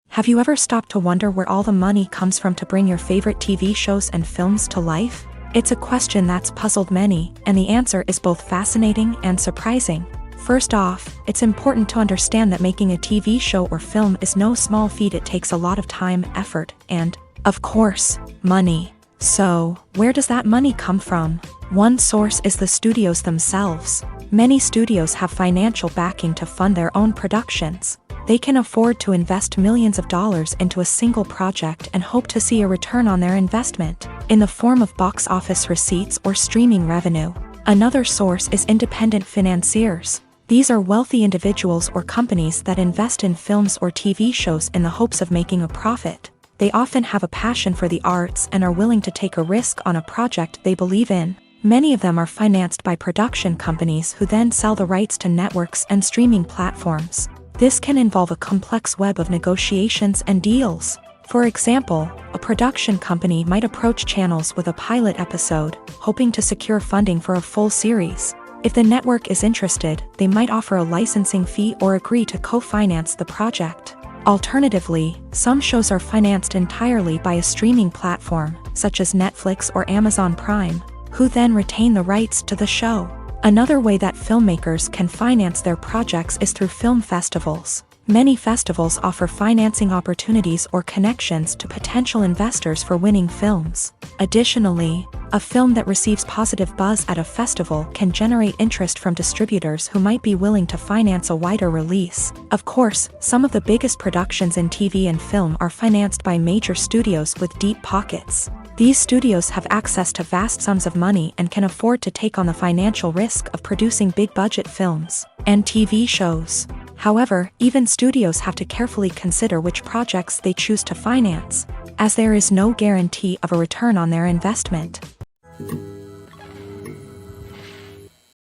S1: Have you ever stopped to wonder where all the money comes from to bring your favorite TV shows and films to life? It's a question that's puzzled many, and the answer is both fascinating and surprising. First off, it's important to understand that making a TV show or film is no small feat. It takes a lot of time, effort, and, of course, money. So, where does that money come from? One source is the studios themselves. Many studios have financial backing to fund their own productions. They can afford to invest millions of dollars into a single project and hope to see a return on their investment, in the form of box office receipts or streaming revenue. Another source is independent financiers. These are wealthy individuals or companies that invest in films or TV shows in the hopes of making a profit. They often have a passion for the arts and are willing to take a risk on a project they believe in. Many of them are financed by production companies who then sell the rights to networks and streaming platforms. This can involve a complex web of negotiations and deals. For example, a production company might approach channels with a pilot episode, hoping to secure funding for a full series. If the network is interested, they might offer a licensing fee or agree to co-finance the project. Alternatively, some shows are financed entirely by a streaming platform, such as Netflix or Amazon Prime, who then retain the rights to the show. Another way that filmmakers can finance their projects is through film festivals. Many festivals offer financing opportunities or connections to potential investors for winning films. Additionally, a film that receives positive buzz at a festival can generate interest from distributors who might be willing to finance a wider release. Of course, some of the biggest productions in TV and film are financed by major studios with deep pockets. These studios have access to vast sums of money and can afford to take on the financial risk of producing big-budget films and TV shows. However, even studios have to carefully consider which projects they choose to finance, as there is no guarantee of a return on their investment.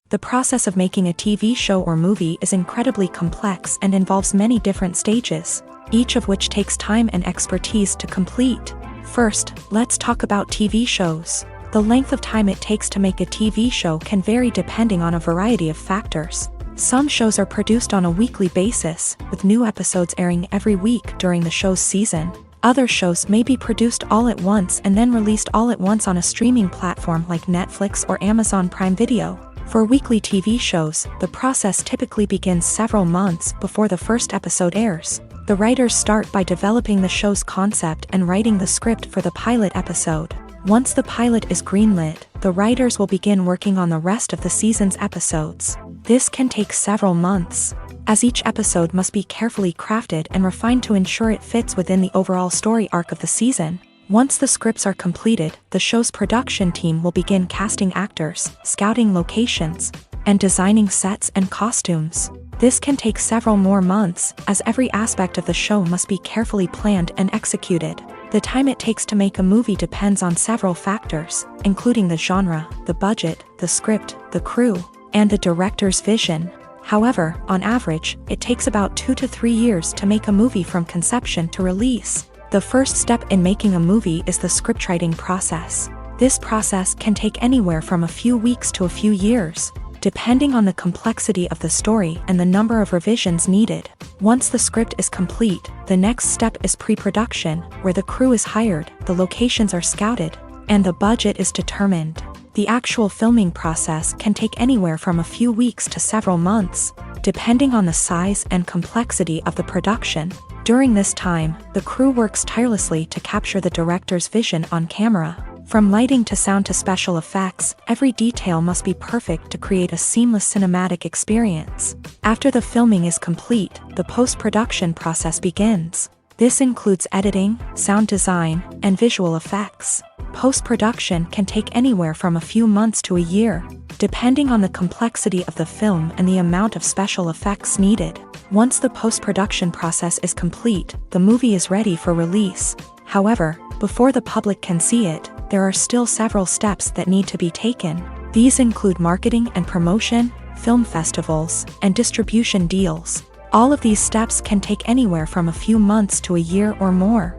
S1: The process of making a TV show or movie is incredibly complex and involves many different stages, each of which takes time and expertise to complete. First, let's talk about TV shows. The length of time it takes to make a TV show can vary depending on a variety of factors. Some shows are produced on a weekly basis, with new episodes airing every week during the show's season. Other shows may be produced all at once and then released all at once on a streaming platform like Netflix or Amazon Prime Video. For weekly TV shows, the process typically begins several months before the first episode airs. The writers start by developing the show's concept and writing the script for the pilot episode. Once the pilot is greenlit, the writers will begin working on the rest of the season's episodes. This can take several months, as each episode must be carefully crafted and refined to ensure it fits within the overall story arc of the season. Once the scripts are completed, the show's production team will begin casting actors, scouting locations, and designing sets and costumes. This can take several more months, as every aspect of the show must be carefully planned and executed. The time it takes to make a movie depends on several factors, including the genre, the budget, the script, the crew, and the director's vision. However, on average, it takes about 2 to 3 years to make a movie from conception to release. The first step in making a movie is the scriptwriting process. This process can take anywhere from a few weeks to a few years, depending on the complexity of the story and the number of revisions needed. Once the script is complete, the next step is pre-production, where the crew is hired, the locations are scouted, and the budget is determined. The actual filming process can take anywhere from a few weeks to several months, depending on the size and complexity of the production. During this time, the crew works tirelessly to capture the director's vision on camera. From lighting to sound to special effects, every detail must be perfect to create a seamless cinematic experience. After the filming is complete, the post-production process begins. This includes editing, sound design, and visual effects. Post-production can take anywhere from a few months to a year, depending on the complexity of the film and the amount of special effects needed. Once the post-production process is complete, the movie is ready for release. However, before the public can see it, there are still several steps that need to be taken. These include marketing and promotion, film festivals, and distribution deals. All of these steps can take anywhere from a few months to a year or more.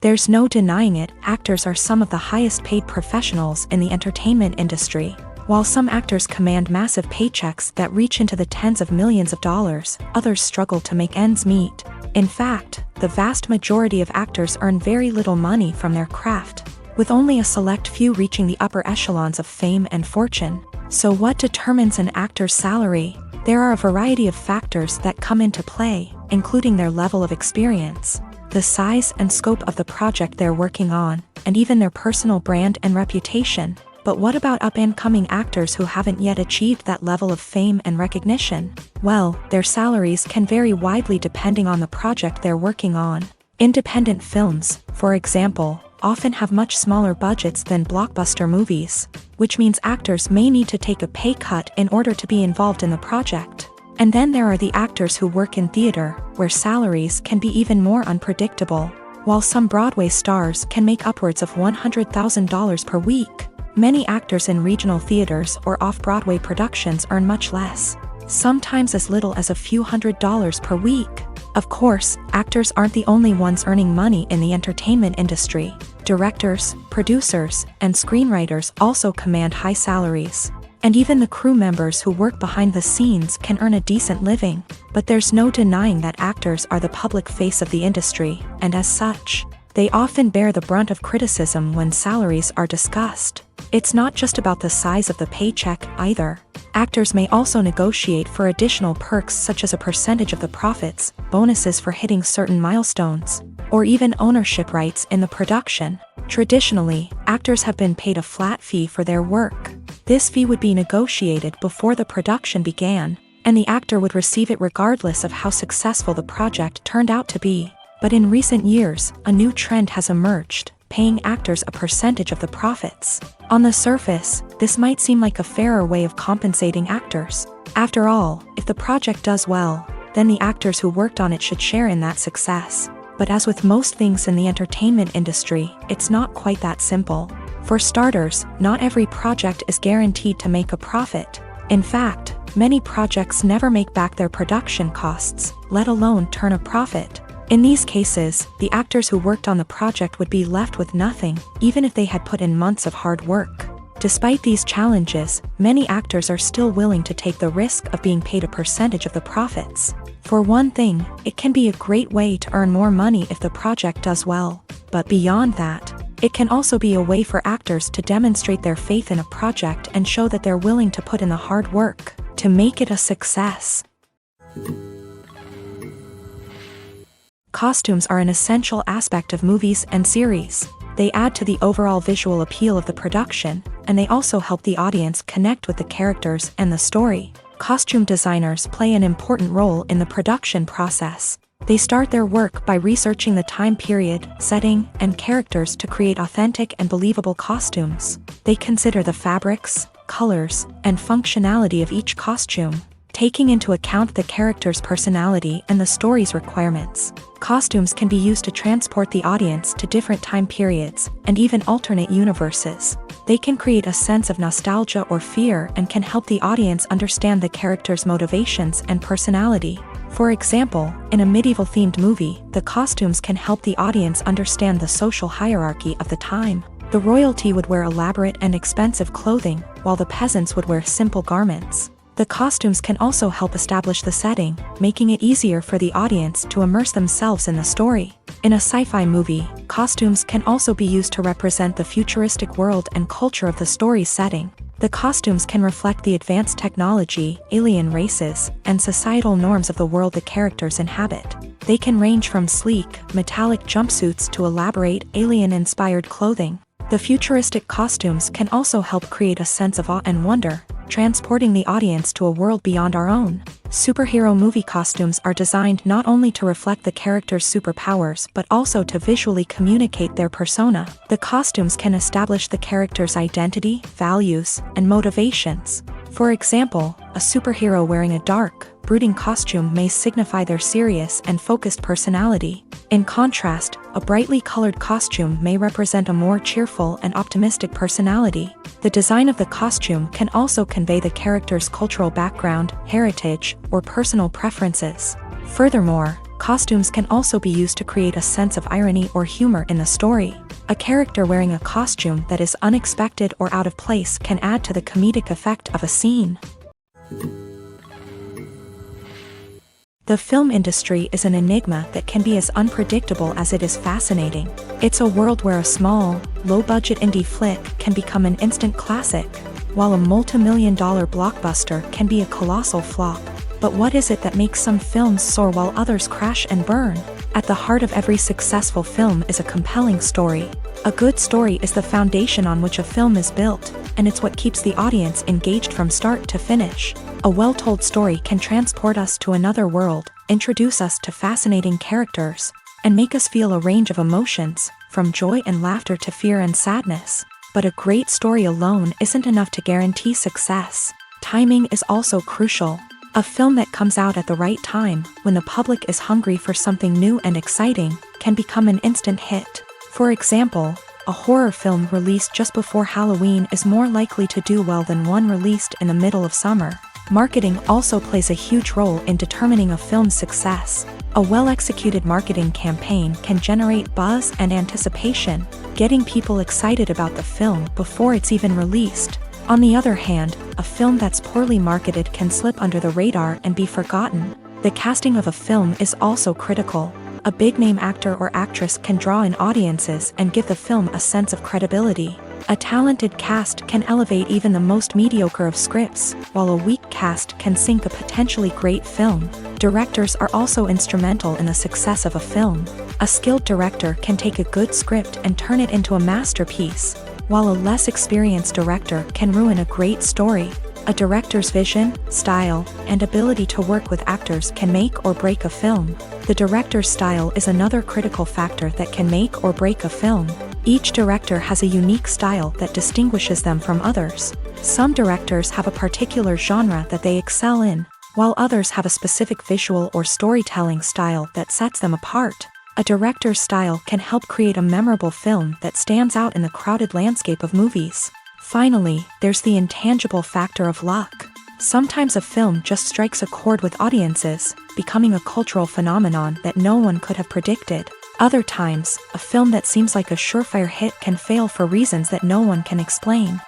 S1: There's no denying it, actors are some of the highest paid professionals in the entertainment industry. While some actors command massive paychecks that reach into the tens of millions of dollars, others struggle to make ends meet. In fact, the vast majority of actors earn very little money from their craft, with only a select few reaching the upper echelons of fame and fortune. So what determines an actor's salary? There are a variety of factors that come into play, including their level of experience, the size and scope of the project they're working on, and even their personal brand and reputation. But what about up-and-coming actors who haven't yet achieved that level of fame and recognition? Well, their salaries can vary widely depending on the project they're working on. Independent films, for example, often have much smaller budgets than blockbuster movies, which means actors may need to take a pay cut in order to be involved in the project. And then there are the actors who work in theater, where salaries can be even more unpredictable. While some Broadway stars can make upwards of $100,000 per week, many actors in regional theaters or off-Broadway productions earn much less, sometimes as little as a few $100s per week. Of course, actors aren't the only ones earning money in the entertainment industry. Directors, producers, and screenwriters also command high salaries. And even the crew members who work behind the scenes can earn a decent living. But there's no denying that actors are the public face of the industry, and as such, they often bear the brunt of criticism when salaries are discussed. It's not just about the size of the paycheck, either. Actors may also negotiate for additional perks such as a percentage of the profits, bonuses for hitting certain milestones, or even ownership rights in the production. Traditionally, actors have been paid a flat fee for their work. This fee would be negotiated before the production began, and the actor would receive it regardless of how successful the project turned out to be. But in recent years, a new trend has emerged, paying actors a percentage of the profits. On the surface, this might seem like a fairer way of compensating actors. After all, if the project does well, then the actors who worked on it should share in that success. But as with most things in the entertainment industry, it's not quite that simple. For starters, not every project is guaranteed to make a profit. In fact, many projects never make back their production costs, let alone turn a profit. In these cases, the actors who worked on the project would be left with nothing, even if they had put in months of hard work. Despite these challenges, many actors are still willing to take the risk of being paid a percentage of the profits. For one thing, it can be a great way to earn more money if the project does well. But beyond that, it can also be a way for actors to demonstrate their faith in a project and show that they're willing to put in the hard work to make it a success. Costumes are an essential aspect of movies and series. They add to the overall visual appeal of the production, and they also help the audience connect with the characters and the story. Costume designers play an important role in the production process. They start their work by researching the time period, setting, and characters to create authentic and believable costumes. They consider the fabrics, colors, and functionality of each costume, taking into account the character's personality and the story's requirements. Costumes can be used to transport the audience to different time periods and even alternate universes. They can create a sense of nostalgia or fear and can help the audience understand the character's motivations and personality. For example, in a medieval-themed movie, the costumes can help the audience understand the social hierarchy of the time. The royalty would wear elaborate and expensive clothing, while the peasants would wear simple garments. The costumes can also help establish the setting, making it easier for the audience to immerse themselves in the story. In a sci-fi movie, costumes can also be used to represent the futuristic world and culture of the story's setting. The costumes can reflect the advanced technology, alien races, and societal norms of the world the characters inhabit. They can range from sleek, metallic jumpsuits to elaborate, alien-inspired clothing. The futuristic costumes can also help create a sense of awe and wonder, transporting the audience to a world beyond our own. Superhero movie costumes are designed not only to reflect the character's superpowers but also to visually communicate their persona. The costumes can establish the character's identity, values, and motivations. For example, a superhero wearing a dark, brooding costume may signify their serious and focused personality. In contrast, a brightly colored costume may represent a more cheerful and optimistic personality. The design of the costume can also convey the character's cultural background, heritage, or personal preferences. Furthermore, costumes can also be used to create a sense of irony or humor in the story. A character wearing a costume that is unexpected or out of place can add to the comedic effect of a scene. The film industry is an enigma that can be as unpredictable as it is fascinating. It's a world where a small, low-budget indie flick can become an instant classic, while a multi-million-dollar blockbuster can be a colossal flop. But what is it that makes some films soar while others crash and burn? At the heart of every successful film is a compelling story. A good story is the foundation on which a film is built, and it's what keeps the audience engaged from start to finish. A well-told story can transport us to another world, introduce us to fascinating characters, and make us feel a range of emotions, from joy and laughter to fear and sadness. But a great story alone isn't enough to guarantee success. Timing is also crucial. A film that comes out at the right time, when the public is hungry for something new and exciting, can become an instant hit. For example, a horror film released just before Halloween is more likely to do well than one released in the middle of summer. Marketing also plays a huge role in determining a film's success. A well-executed marketing campaign can generate buzz and anticipation, getting people excited about the film before it's even released. On the other hand, a film that's poorly marketed can slip under the radar and be forgotten. The casting of a film is also critical. A big-name actor or actress can draw in audiences and give the film a sense of credibility. A talented cast can elevate even the most mediocre of scripts, while a weak cast can sink a potentially great film. Directors are also instrumental in the success of a film. A skilled director can take a good script and turn it into a masterpiece, while a less experienced director can ruin a great story. A director's vision, style, and ability to work with actors can make or break a film. The director's style is another critical factor that can make or break a film. Each director has a unique style that distinguishes them from others. Some directors have a particular genre that they excel in, while others have a specific visual or storytelling style that sets them apart. A director's style can help create a memorable film that stands out in the crowded landscape of movies. Finally, there's the intangible factor of luck. Sometimes a film just strikes a chord with audiences, becoming a cultural phenomenon that no one could have predicted. Other times, a film that seems like a surefire hit can fail for reasons that no one can explain.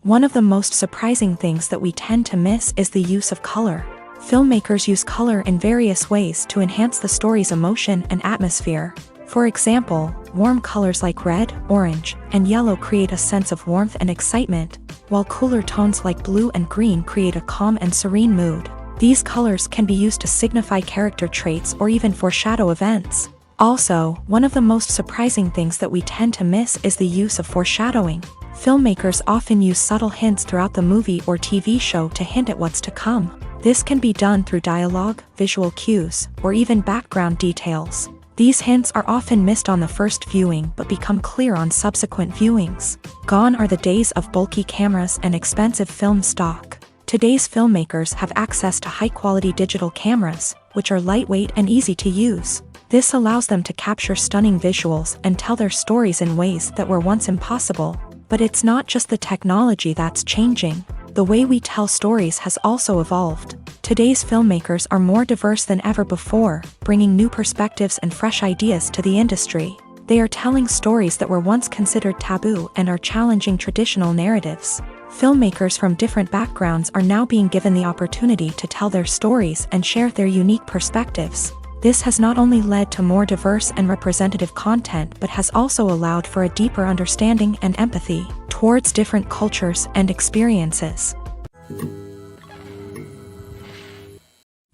S1: One of the most surprising things that we tend to miss is the use of color. Filmmakers use color in various ways to enhance the story's emotion and atmosphere. For example, warm colors like red, orange, and yellow create a sense of warmth and excitement, while cooler tones like blue and green create a calm and serene mood. These colors can be used to signify character traits or even foreshadow events. Also, one of the most surprising things that we tend to miss is the use of foreshadowing. Filmmakers often use subtle hints throughout the movie or TV show to hint at what's to come. This can be done through dialogue, visual cues, or even background details. These hints are often missed on the first viewing but become clear on subsequent viewings. Gone are the days of bulky cameras and expensive film stock. Today's filmmakers have access to high-quality digital cameras, which are lightweight and easy to use. This allows them to capture stunning visuals and tell their stories in ways that were once impossible. But it's not just the technology that's changing. The way we tell stories has also evolved. Today's filmmakers are more diverse than ever before, bringing new perspectives and fresh ideas to the industry. They are telling stories that were once considered taboo and are challenging traditional narratives. Filmmakers from different backgrounds are now being given the opportunity to tell their stories and share their unique perspectives. This has not only led to more diverse and representative content but has also allowed for a deeper understanding and empathy towards different cultures and experiences.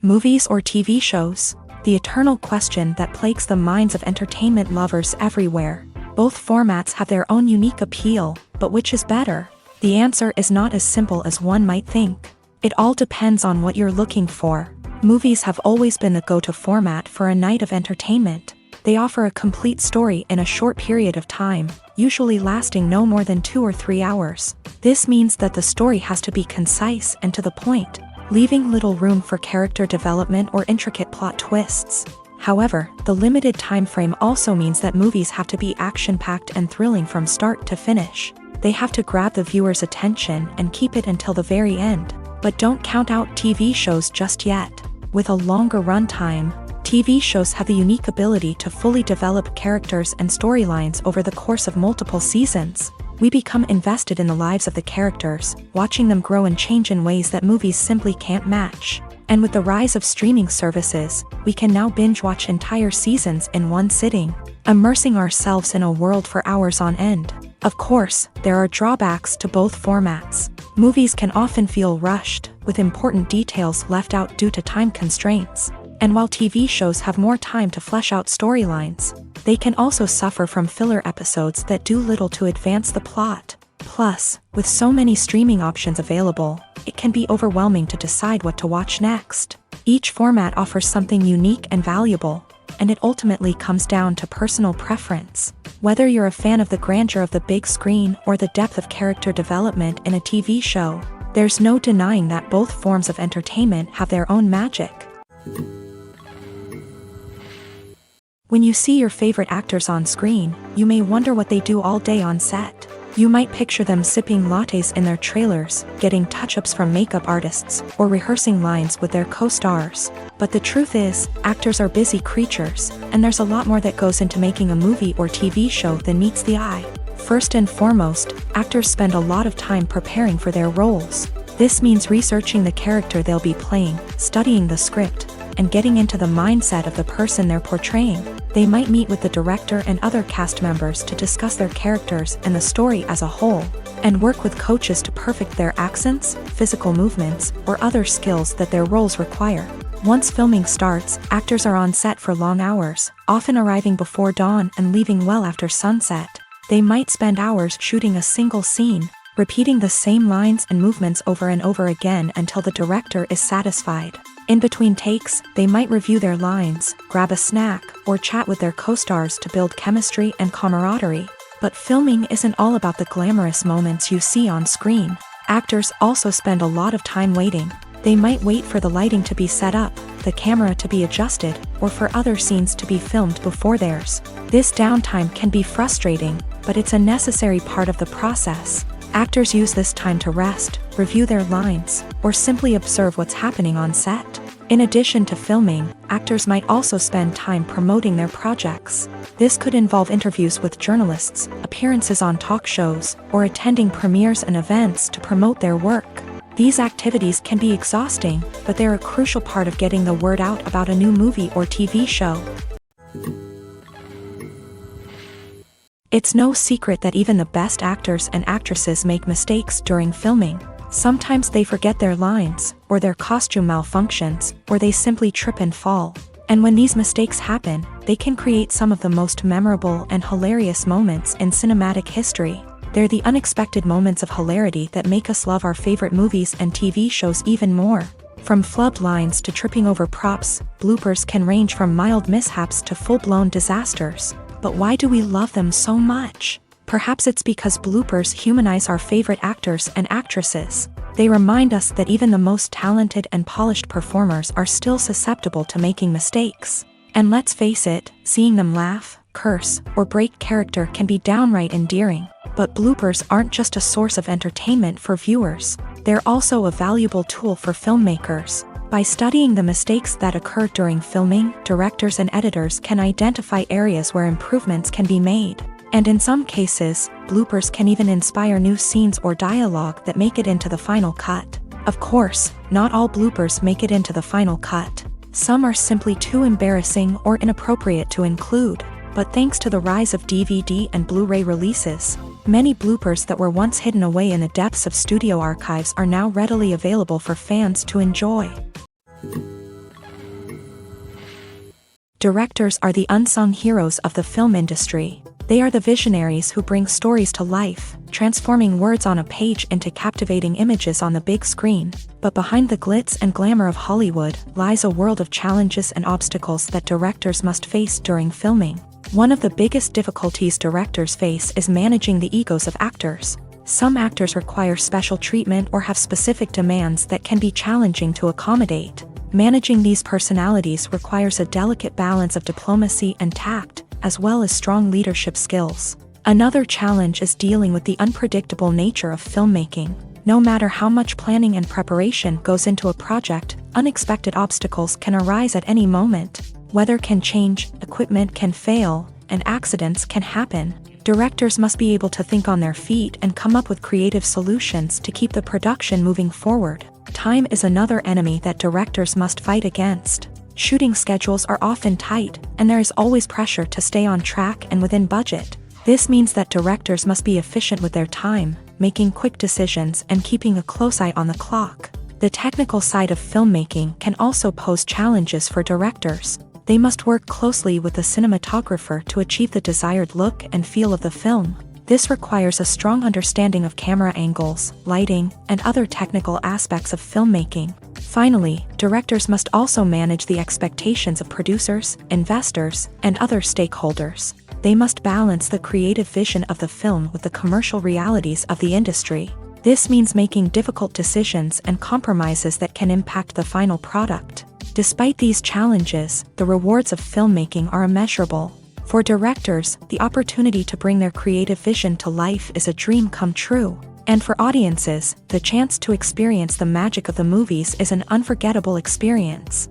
S1: Movies or TV shows? The eternal question that plagues the minds of entertainment lovers everywhere. Both formats have their own unique appeal, but which is better? The answer is not as simple as one might think. It all depends on what you're looking for. Movies have always been the go-to format for a night of entertainment. They offer a complete story in a short period of time, usually lasting no more than 2 or 3 hours. This means that the story has to be concise and to the point, leaving little room for character development or intricate plot twists. However, the limited time frame also means that movies have to be action-packed and thrilling from start to finish. They have to grab the viewer's attention and keep it until the very end. But don't count out TV shows just yet. With a longer runtime, TV shows have the unique ability to fully develop characters and storylines over the course of multiple seasons. We become invested in the lives of the characters, watching them grow and change in ways that movies simply can't match. And with the rise of streaming services, we can now binge-watch entire seasons in one sitting, immersing ourselves in a world for hours on end. Of course, there are drawbacks to both formats. Movies can often feel rushed, with important details left out due to time constraints. And while TV shows have more time to flesh out storylines, they can also suffer from filler episodes that do little to advance the plot. Plus, with so many streaming options available, it can be overwhelming to decide what to watch next. Each format offers something unique and valuable, and it ultimately comes down to personal preference. Whether you're a fan of the grandeur of the big screen or the depth of character development in a TV show, there's no denying that both forms of entertainment have their own magic. When you see your favorite actors on screen, you may wonder what they do all day on set. You might picture them sipping lattes in their trailers, getting touch-ups from makeup artists, or rehearsing lines with their co-stars. But the truth is, actors are busy creatures, and there's a lot more that goes into making a movie or TV show than meets the eye. First and foremost, actors spend a lot of time preparing for their roles. This means researching the character they'll be playing, studying the script, and getting into the mindset of the person they're portraying. They might meet with the director and other cast members to discuss their characters and the story as a whole, and work with coaches to perfect their accents, physical movements, or other skills that their roles require. Once filming starts, actors are on set for long hours, often arriving before dawn and leaving well after sunset. They might spend hours shooting a single scene, repeating the same lines and movements over and over again until the director is satisfied. In between takes, they might review their lines, grab a snack, or chat with their co-stars to build chemistry and camaraderie. But filming isn't all about the glamorous moments you see on screen. Actors also spend a lot of time waiting. They might wait for the lighting to be set up, the camera to be adjusted, or for other scenes to be filmed before theirs. This downtime can be frustrating, but it's a necessary part of the process. Actors use this time to rest, review their lines, or simply observe what's happening on set. In addition to filming, actors might also spend time promoting their projects. This could involve interviews with journalists, appearances on talk shows, or attending premieres and events to promote their work. These activities can be exhausting, but they're a crucial part of getting the word out about a new movie or TV show. It's no secret that even the best actors and actresses make mistakes during filming. Sometimes they forget their lines, or their costume malfunctions, or they simply trip and fall. And when these mistakes happen, they can create some of the most memorable and hilarious moments in cinematic history. They're the unexpected moments of hilarity that make us love our favorite movies and TV shows even more. From flubbed lines to tripping over props, bloopers can range from mild mishaps to full-blown disasters. But why do we love them so much? Perhaps it's because bloopers humanize our favorite actors and actresses. They remind us that even the most talented and polished performers are still susceptible to making mistakes. And let's face it, seeing them laugh, curse, or break character can be downright endearing. But bloopers aren't just a source of entertainment for viewers. They're also a valuable tool for filmmakers. By studying the mistakes that occur during filming, directors and editors can identify areas where improvements can be made. And in some cases, bloopers can even inspire new scenes or dialogue that make it into the final cut. Of course, not all bloopers make it into the final cut. Some are simply too embarrassing or inappropriate to include. But thanks to the rise of DVD and Blu-ray releases, many bloopers that were once hidden away in the depths of studio archives are now readily available for fans to enjoy. Directors are the unsung heroes of the film industry. They are the visionaries who bring stories to life, transforming words on a page into captivating images on the big screen. But behind the glitz and glamour of Hollywood lies a world of challenges and obstacles that directors must face during filming. One of the biggest difficulties directors face is managing the egos of actors. Some actors require special treatment or have specific demands that can be challenging to accommodate. Managing these personalities requires a delicate balance of diplomacy and tact, as well as strong leadership skills. Another challenge is dealing with the unpredictable nature of filmmaking. No matter how much planning and preparation goes into a project, unexpected obstacles can arise at any moment. Weather can change, equipment can fail, and accidents can happen. Directors must be able to think on their feet and come up with creative solutions to keep the production moving forward. Time is another enemy that directors must fight against. Shooting schedules are often tight, and there is always pressure to stay on track and within budget. This means that directors must be efficient with their time, making quick decisions and keeping a close eye on the clock. The technical side of filmmaking can also pose challenges for directors. They must work closely with the cinematographer to achieve the desired look and feel of the film. This requires a strong understanding of camera angles, lighting, and other technical aspects of filmmaking. Finally, directors must also manage the expectations of producers, investors, and other stakeholders. They must balance the creative vision of the film with the commercial realities of the industry. This means making difficult decisions and compromises that can impact the final product. Despite these challenges, the rewards of filmmaking are immeasurable. For directors, the opportunity to bring their creative vision to life is a dream come true. And for audiences, the chance to experience the magic of the movies is an unforgettable experience.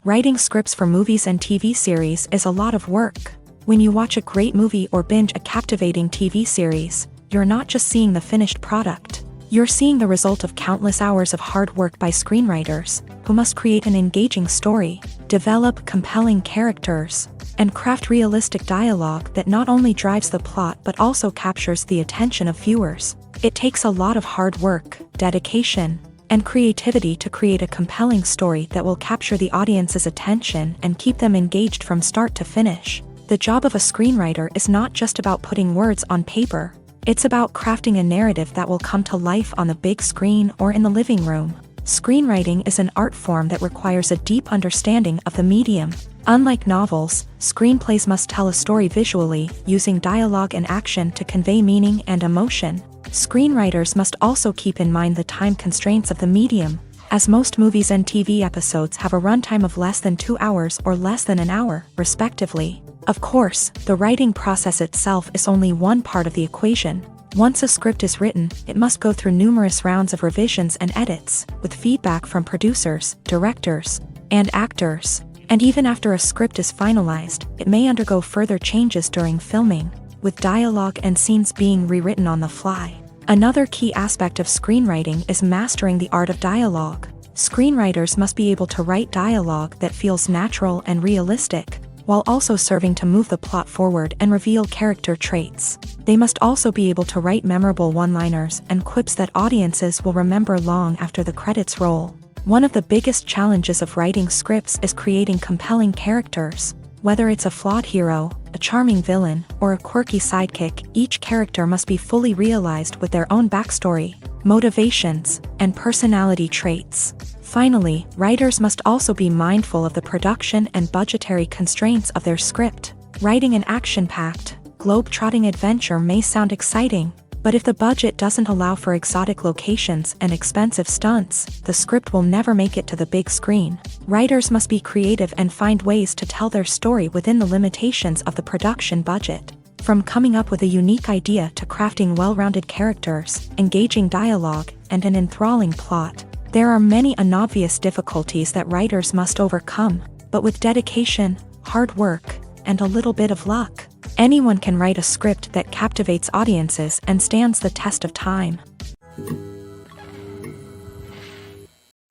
S1: Writing scripts for movies and TV series is a lot of work. When you watch a great movie or binge a captivating TV series, you're not just seeing the finished product. You're seeing the result of countless hours of hard work by screenwriters, who must create an engaging story, develop compelling characters, and craft realistic dialogue that not only drives the plot but also captures the attention of viewers. It takes a lot of hard work, dedication, and creativity to create a compelling story that will capture the audience's attention and keep them engaged from start to finish. The job of a screenwriter is not just about putting words on paper. It's about crafting a narrative that will come to life on the big screen or in the living room. Screenwriting is an art form that requires a deep understanding of the medium. Unlike novels, screenplays must tell a story visually, using dialogue and action to convey meaning and emotion. Screenwriters must also keep in mind the time constraints of the medium, as most movies and TV episodes have a runtime of less than 2 hours or less than an hour, respectively. Of course, the writing process itself is only one part of the equation. Once a script is written, it must go through numerous rounds of revisions and edits, with feedback from producers, directors, and actors. And even after a script is finalized, it may undergo further changes during filming, with dialogue and scenes being rewritten on the fly. Another key aspect of screenwriting is mastering the art of dialogue. Screenwriters must be able to write dialogue that feels natural and realistic, while also serving to move the plot forward and reveal character traits. They must also be able to write memorable one-liners and quips that audiences will remember long after the credits roll. One of the biggest challenges of writing scripts is creating compelling characters. Whether it's a flawed hero, a charming villain, or a quirky sidekick, each character must be fully realized with their own backstory, motivations, and personality traits. Finally, writers must also be mindful of the production and budgetary constraints of their script. Writing an action-packed, globe-trotting adventure may sound exciting, but if the budget doesn't allow for exotic locations and expensive stunts, the script will never make it to the big screen. Writers must be creative and find ways to tell their story within the limitations of the production budget. From coming up with a unique idea to crafting well-rounded characters, engaging dialogue, and an enthralling plot, there are many unobvious difficulties that writers must overcome, but with dedication, hard work, and a little bit of luck, anyone can write a script that captivates audiences and stands the test of time.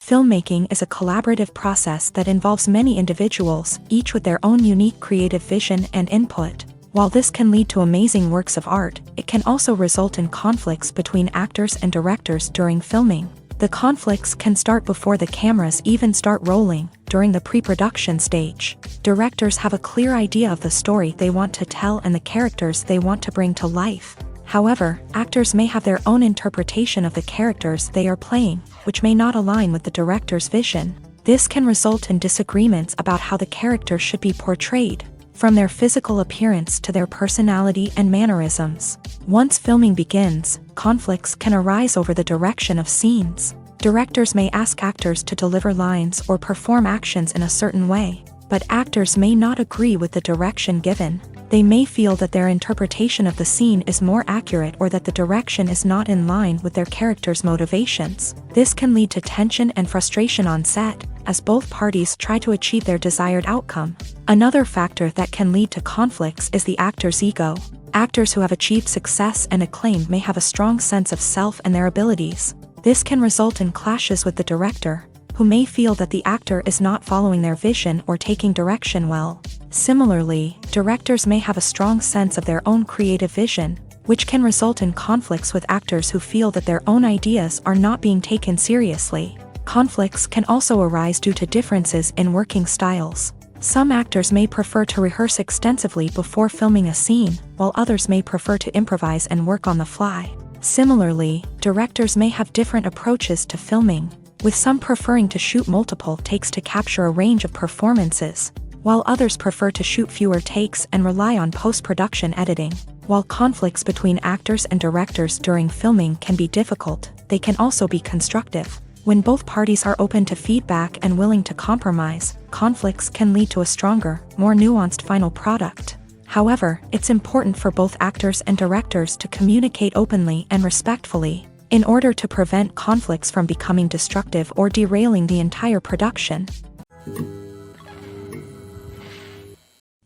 S1: Filmmaking is a collaborative process that involves many individuals, each with their own unique creative vision and input. While this can lead to amazing works of art, it can also result in conflicts between actors and directors during filming. The conflicts can start before the cameras even start rolling, during the pre-production stage. Directors have a clear idea of the story they want to tell and the characters they want to bring to life. However, actors may have their own interpretation of the characters they are playing, which may not align with the director's vision. This can result in disagreements about how the characters should be portrayed, from their physical appearance to their personality and mannerisms. Once filming begins, conflicts can arise over the direction of scenes. Directors may ask actors to deliver lines or perform actions in a certain way, but actors may not agree with the direction given. They may feel that their interpretation of the scene is more accurate or that the direction is not in line with their character's motivations. This can lead to tension and frustration on set, as both parties try to achieve their desired outcome. Another factor that can lead to conflicts is the actor's ego. Actors who have achieved success and acclaim may have a strong sense of self and their abilities. This can result in clashes with the director, who may feel that the actor is not following their vision or taking direction well. Similarly, directors may have a strong sense of their own creative vision, which can result in conflicts with actors who feel that their own ideas are not being taken seriously. Conflicts can also arise due to differences in working styles. Some actors may prefer to rehearse extensively before filming a scene, while others may prefer to improvise and work on the fly. Similarly, directors may have different approaches to filming, with some preferring to shoot multiple takes to capture a range of performances, while others prefer to shoot fewer takes and rely on post-production editing. While conflicts between actors and directors during filming can be difficult, they can also be constructive. When both parties are open to feedback and willing to compromise, conflicts can lead to a stronger, more nuanced final product. However, it's important for both actors and directors to communicate openly and respectfully, in order to prevent conflicts from becoming destructive or derailing the entire production.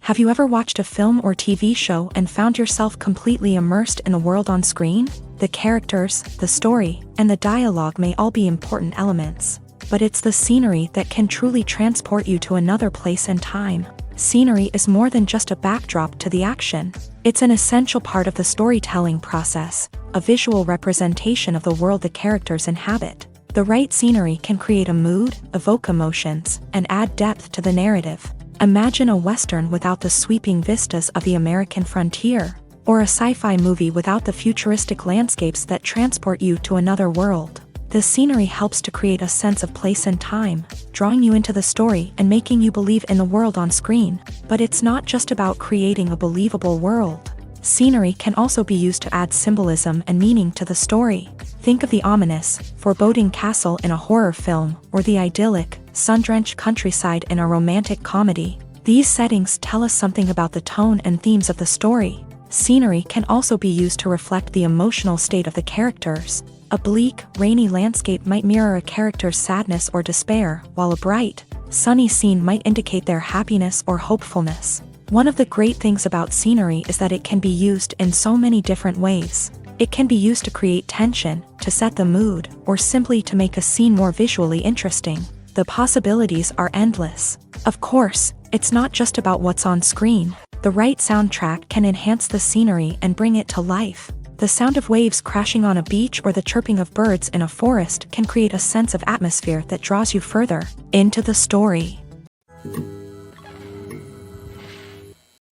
S1: Have you ever watched a film or TV show and found yourself completely immersed in the world on screen? The characters, the story, and the dialogue may all be important elements, but it's the scenery that can truly transport you to another place and time. Scenery is more than just a backdrop to the action. It's an essential part of the storytelling process, a visual representation of the world the characters inhabit. The right scenery can create a mood, evoke emotions, and add depth to the narrative. Imagine a Western without the sweeping vistas of the American frontier, or a sci-fi movie without the futuristic landscapes that transport you to another world. The scenery helps to create a sense of place and time, drawing you into the story and making you believe in the world on screen. But it's not just about creating a believable world. Scenery can also be used to add symbolism and meaning to the story. Think of the ominous, foreboding castle in a horror film, or the idyllic, sun-drenched countryside in a romantic comedy. These settings tell us something about the tone and themes of the story. Scenery can also be used to reflect the emotional state of the characters. A bleak, rainy landscape might mirror a character's sadness or despair, while a bright, sunny scene might indicate their happiness or hopefulness. One of the great things about scenery is that it can be used in so many different ways. It can be used to create tension, to set the mood, or simply to make a scene more visually interesting. The possibilities are endless. Of course, it's not just about what's on screen. The right soundtrack can enhance the scenery and bring it to life. The sound of waves crashing on a beach or the chirping of birds in a forest can create a sense of atmosphere that draws you further into the story.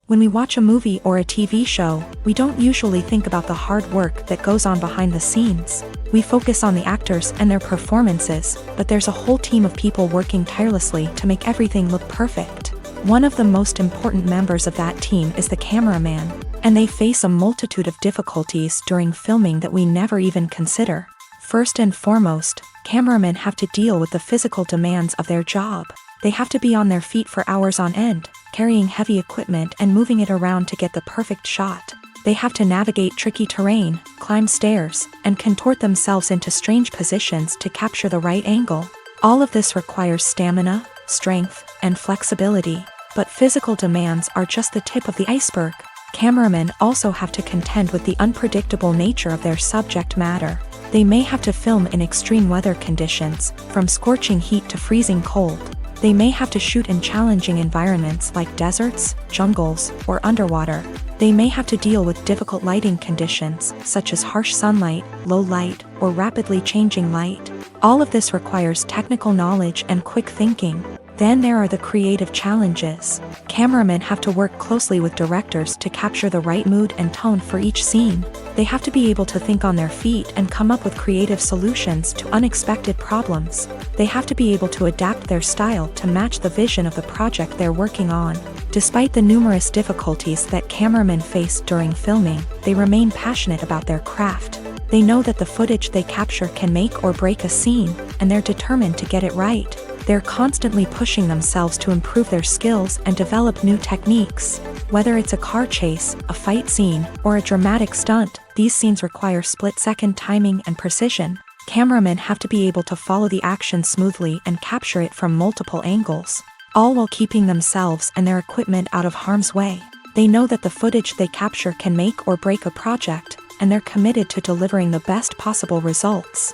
S1: When we watch a movie or a TV show, we don't usually think about the hard work that goes on behind the scenes. We focus on the actors and their performances, but there's a whole team of people working tirelessly to make everything look perfect. One of the most important members of that team is the cameraman, and they face a multitude of difficulties during filming that we never even consider. First and foremost, cameramen have to deal with the physical demands of their job. They have to be on their feet for hours on end, carrying heavy equipment and moving it around to get the perfect shot. They have to navigate tricky terrain, climb stairs, and contort themselves into strange positions to capture the right angle. All of this requires stamina, strength, and flexibility. But physical demands are just the tip of the iceberg. Cameramen also have to contend with the unpredictable nature of their subject matter. They may have to film in extreme weather conditions, from scorching heat to freezing cold. They may have to shoot in challenging environments like deserts, jungles, or underwater. They may have to deal with difficult lighting conditions, such as harsh sunlight, low light, or rapidly changing light. All of this requires technical knowledge and quick thinking. Then there are the creative challenges. Cameramen have to work closely with directors to capture the right mood and tone for each scene. They have to be able to think on their feet and come up with creative solutions to unexpected problems. They have to be able to adapt their style to match the vision of the project they're working on. Despite the numerous difficulties that cameramen face during filming, they remain passionate about their craft. They know that the footage they capture can make or break a scene, and they're determined to get it right. They're constantly pushing themselves to improve their skills and develop new techniques. Whether it's a car chase, a fight scene, or a dramatic stunt, these scenes require split-second timing and precision. Cameramen have to be able to follow the action smoothly and capture it from multiple angles, all while keeping themselves and their equipment out of harm's way. They know that the footage they capture can make or break a project, and they're committed to delivering the best possible results.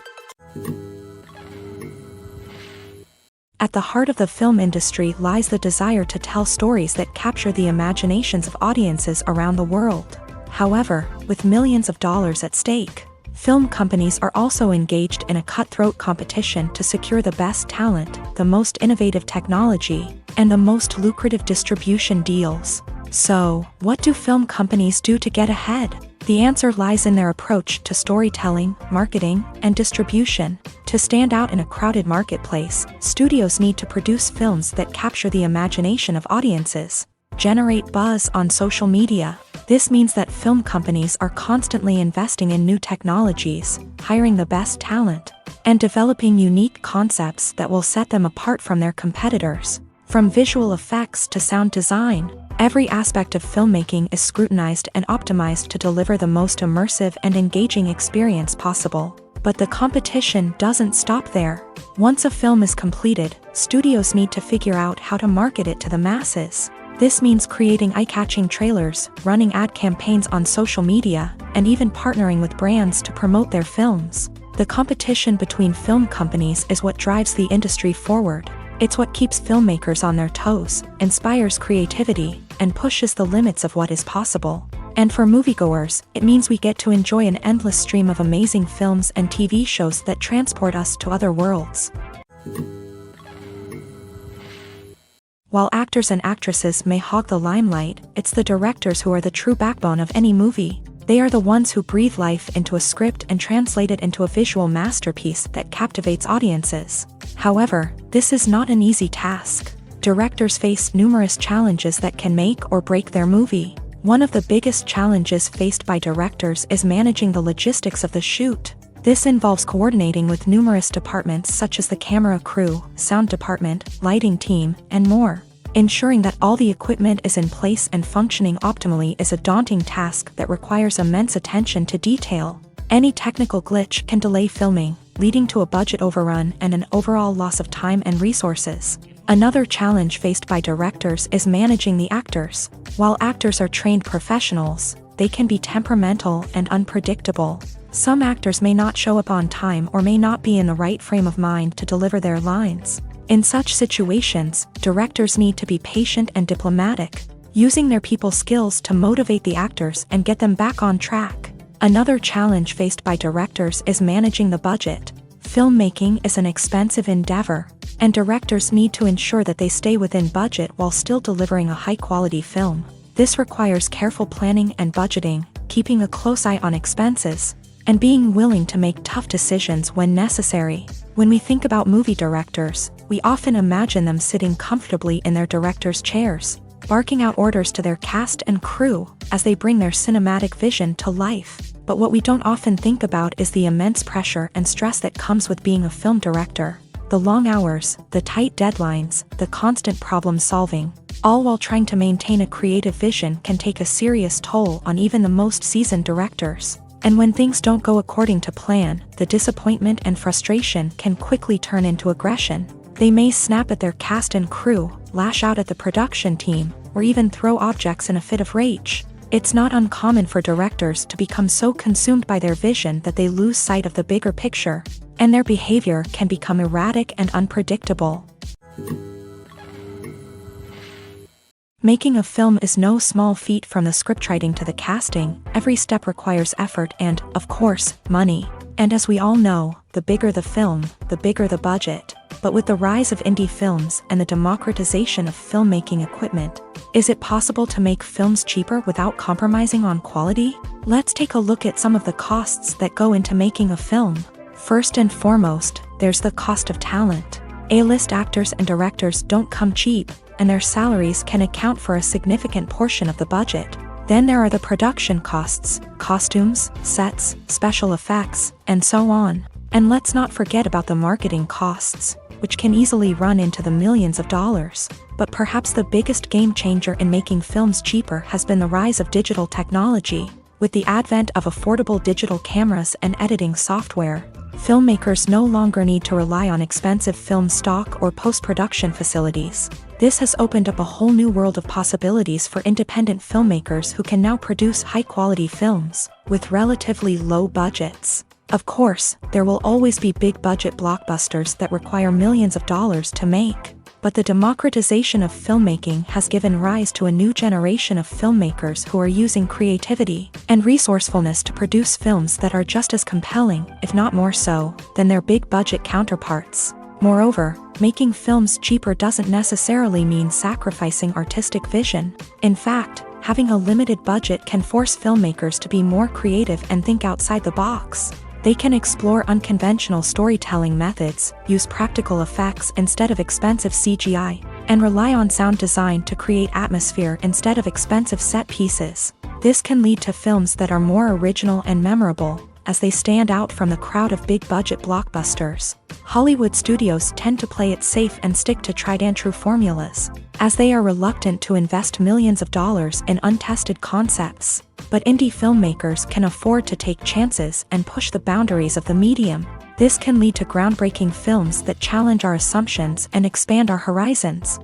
S1: At the heart of the film industry lies the desire to tell stories that capture the imaginations of audiences around the world. However, with millions of dollars at stake, film companies are also engaged in a cutthroat competition to secure the best talent, the most innovative technology, and the most lucrative distribution deals. So, what do film companies do to get ahead? The answer lies in their approach to storytelling, marketing, and distribution. To stand out in a crowded marketplace, studios need to produce films that capture the imagination of audiences, generate buzz on social media. This means that film companies are constantly investing in new technologies, hiring the best talent, and developing unique concepts that will set them apart from their competitors. From visual effects to sound design, every aspect of filmmaking is scrutinized and optimized to deliver the most immersive and engaging experience possible. But the competition doesn't stop there. Once a film is completed, studios need to figure out how to market it to the masses. This means creating eye-catching trailers, running ad campaigns on social media, and even partnering with brands to promote their films. The competition between film companies is what drives the industry forward. It's what keeps filmmakers on their toes, inspires creativity, and pushes the limits of what is possible. And for moviegoers, it means we get to enjoy an endless stream of amazing films and TV shows that transport us to other worlds. While actors and actresses may hog the limelight, it's the directors who are the true backbone of any movie. They are the ones who breathe life into a script and translate it into a visual masterpiece that captivates audiences. However, this is not an easy task. Directors face numerous challenges that can make or break their movie. One of the biggest challenges faced by directors is managing the logistics of the shoot. This involves coordinating with numerous departments such as the camera crew, sound department, lighting team, and more. Ensuring that all the equipment is in place and functioning optimally is a daunting task that requires immense attention to detail. Any technical glitch can delay filming, leading to a budget overrun and an overall loss of time and resources. Another challenge faced by directors is managing the actors. While actors are trained professionals, they can be temperamental and unpredictable. Some actors may not show up on time or may not be in the right frame of mind to deliver their lines. In such situations, directors need to be patient and diplomatic, using their people skills to motivate the actors and get them back on track. Another challenge faced by directors is managing the budget. Filmmaking is an expensive endeavor, and directors need to ensure that they stay within budget while still delivering a high-quality film. This requires careful planning and budgeting, keeping a close eye on expenses, and being willing to make tough decisions when necessary. When we think about movie directors, we often imagine them sitting comfortably in their director's chairs, barking out orders to their cast and crew as they bring their cinematic vision to life. But what we don't often think about is the immense pressure and stress that comes with being a film director. The long hours, the tight deadlines, the constant problem solving, all while trying to maintain a creative vision can take a serious toll on even the most seasoned directors. And when things don't go according to plan, the disappointment and frustration can quickly turn into aggression. They may snap at their cast and crew, lash out at the production team, or even throw objects in a fit of rage. It's not uncommon for directors to become so consumed by their vision that they lose sight of the bigger picture, and their behavior can become erratic and unpredictable. Making a film is no small feat. From the scriptwriting to the casting, every step requires effort and, of course, money. And as we all know, the bigger the film, the bigger the budget. But with the rise of indie films and the democratization of filmmaking equipment, is it possible to make films cheaper without compromising on quality? Let's take a look at some of the costs that go into making a film. First and foremost, there's the cost of talent. A-list actors and directors don't come cheap, and their salaries can account for a significant portion of the budget. Then there are the production costs, costumes, sets, special effects, and so on. And let's not forget about the marketing costs, which can easily run into the millions of dollars. But perhaps the biggest game changer in making films cheaper has been the rise of digital technology. With the advent of affordable digital cameras and editing software, Filmmakers no longer need to rely on expensive film stock or post-production facilities. This has opened up a whole new world of possibilities for independent filmmakers who can now produce high-quality films with relatively low budgets. Of course, there will always be big-budget blockbusters that require millions of dollars to make. But the democratization of filmmaking has given rise to a new generation of filmmakers who are using creativity and resourcefulness to produce films that are just as compelling, if not more so, than their big-budget counterparts. Moreover, making films cheaper doesn't necessarily mean sacrificing artistic vision. In fact, having a limited budget can force filmmakers to be more creative and think outside the box. They can explore unconventional storytelling methods, use practical effects instead of expensive CGI, and rely on sound design to create atmosphere instead of expensive set pieces. This can lead to films that are more original and memorable, as they stand out from the crowd of big-budget blockbusters. Hollywood studios tend to play it safe and stick to tried-and-true formulas, as they are reluctant to invest millions of dollars in untested concepts. But indie filmmakers can afford to take chances and push the boundaries of the medium. This can lead to groundbreaking films that challenge our assumptions and expand our horizons.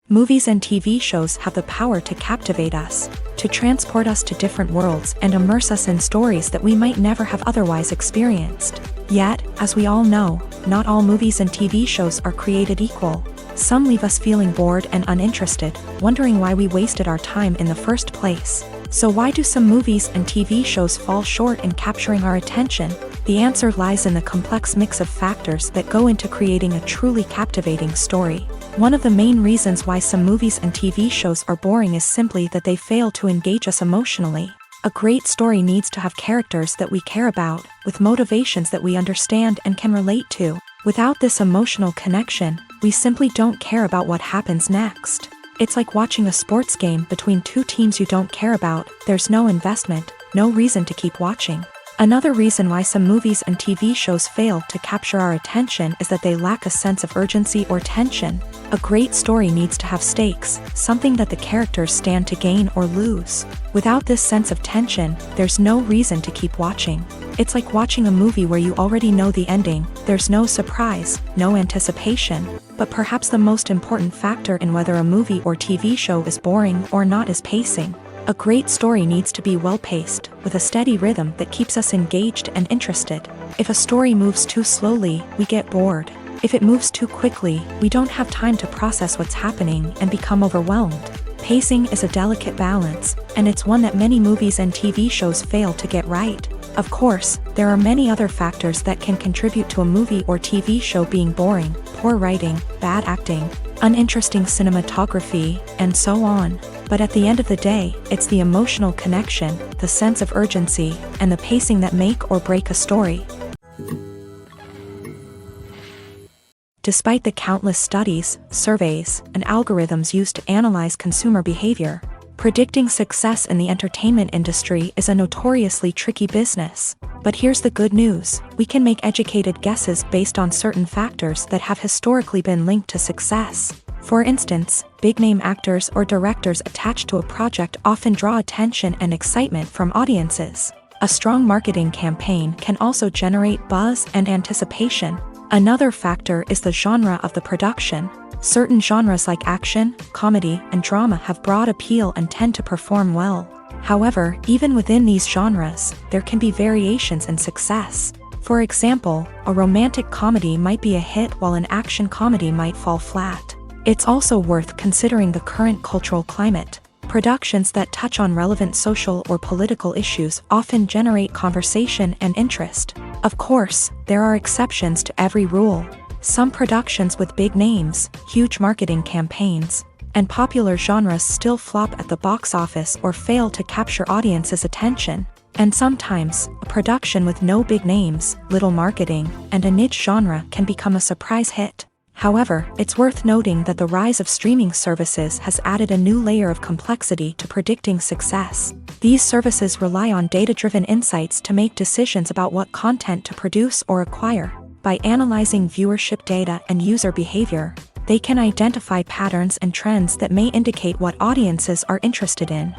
S1: Movies and TV shows have the power to captivate us, to transport us to different worlds and immerse us in stories that we might never have otherwise experienced. Yet, as we all know, not all movies and TV shows are created equal. Some leave us feeling bored and uninterested, wondering why we wasted our time in the first place. So why do some movies and TV shows fall short in capturing our attention? The answer lies in the complex mix of factors that go into creating a truly captivating story. One of the main reasons why some movies and TV shows are boring is simply that they fail to engage us emotionally. A great story needs to have characters that we care about, with motivations that we understand and can relate to. Without this emotional connection, we simply don't care about what happens next. It's like watching a sports game between two teams you don't care about. There's no investment, no reason to keep watching. Another reason why some movies and TV shows fail to capture our attention is that they lack a sense of urgency or tension. A great story needs to have stakes, something that the characters stand to gain or lose. Without this sense of tension, there's no reason to keep watching. It's like watching a movie where you already know the ending. There's no surprise, no anticipation. But perhaps the most important factor in whether a movie or TV show is boring or not is pacing. A great story needs to be well-paced, with a steady rhythm that keeps us engaged and interested. If a story moves too slowly, we get bored. If it moves too quickly, we don't have time to process what's happening and become overwhelmed. Pacing is a delicate balance, and it's one that many movies and TV shows fail to get right. Of course, there are many other factors that can contribute to a movie or TV show being boring: poor writing, bad acting, uninteresting cinematography, and so on. But at the end of the day, it's the emotional connection, the sense of urgency, and the pacing that make or break a story. Despite the countless studies, surveys, and algorithms used to analyze consumer behavior, predicting success in the entertainment industry is a notoriously tricky business. But here's the good news: we can make educated guesses based on certain factors that have historically been linked to success. For instance, big-name actors or directors attached to a project often draw attention and excitement from audiences. A strong marketing campaign can also generate buzz and anticipation. Another factor is the genre of the production. Certain genres like action, comedy, and drama have broad appeal and tend to perform well. However, even within these genres, there can be variations in success. For example, a romantic comedy might be a hit while an action comedy might fall flat. It's also worth considering the current cultural climate. Productions that touch on relevant social or political issues often generate conversation and interest. Of course, there are exceptions to every rule. Some productions with big names, huge marketing campaigns, and popular genres still flop at the box office or fail to capture audiences' attention. And sometimes, a production with no big names, little marketing, and a niche genre can become a surprise hit. However, it's worth noting that the rise of streaming services has added a new layer of complexity to predicting success. These services rely on data-driven insights to make decisions about what content to produce or acquire. By analyzing viewership data and user behavior, they can identify patterns and trends that may indicate what audiences are interested in.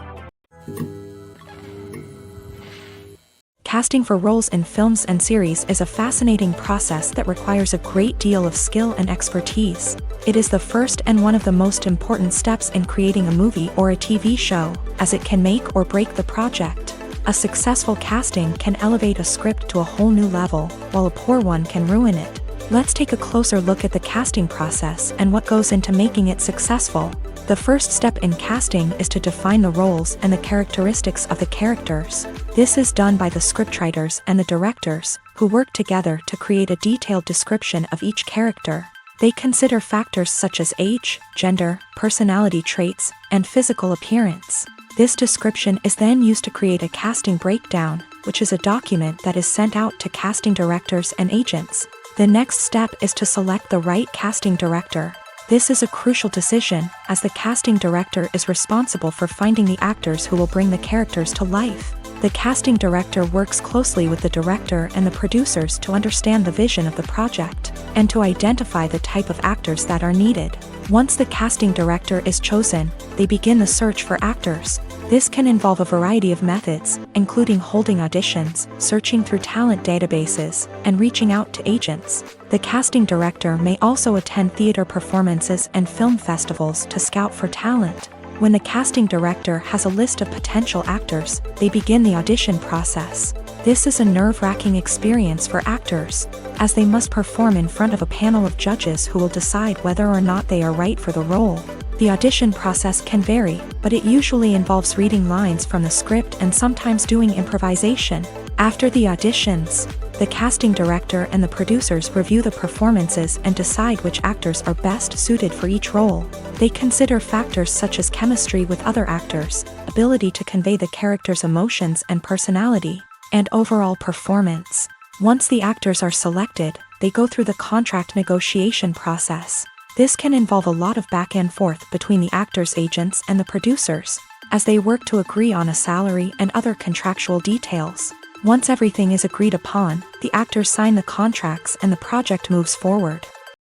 S1: Casting for roles in films and series is a fascinating process that requires a great deal of skill and expertise. It is the first and one of the most important steps in creating a movie or a TV show, as it can make or break the project. A successful casting can elevate a script to a whole new level, while a poor one can ruin it. Let's take a closer look at the casting process and what goes into making it successful. The first step in casting is to define the roles and the characteristics of the characters. This is done by the scriptwriters and the directors, who work together to create a detailed description of each character. They consider factors such as age, gender, personality traits, and physical appearance. This description is then used to create a casting breakdown, which is a document that is sent out to casting directors and agents. The next step is to select the right casting director. This is a crucial decision, as the casting director is responsible for finding the actors who will bring the characters to life. The casting director works closely with the director and the producers to understand the vision of the project, and to identify the type of actors that are needed. Once the casting director is chosen, they begin the search for actors. This can involve a variety of methods, including holding auditions, searching through talent databases, and reaching out to agents. The casting director may also attend theater performances and film festivals to scout for talent. When the casting director has a list of potential actors, they begin the audition process. This is a nerve-wracking experience for actors, as they must perform in front of a panel of judges who will decide whether or not they are right for the role. The audition process can vary, but it usually involves reading lines from the script and sometimes doing improvisation. After the auditions, the casting director and the producers review the performances and decide which actors are best suited for each role. They consider factors such as chemistry with other actors, ability to convey the character's emotions and personality, and overall performance. Once the actors are selected, they go through the contract negotiation process. This can involve a lot of back and forth between the actors' agents and the producers, as they work to agree on a salary and other contractual details. Once everything is agreed upon, the actors sign the contracts and the project moves forward.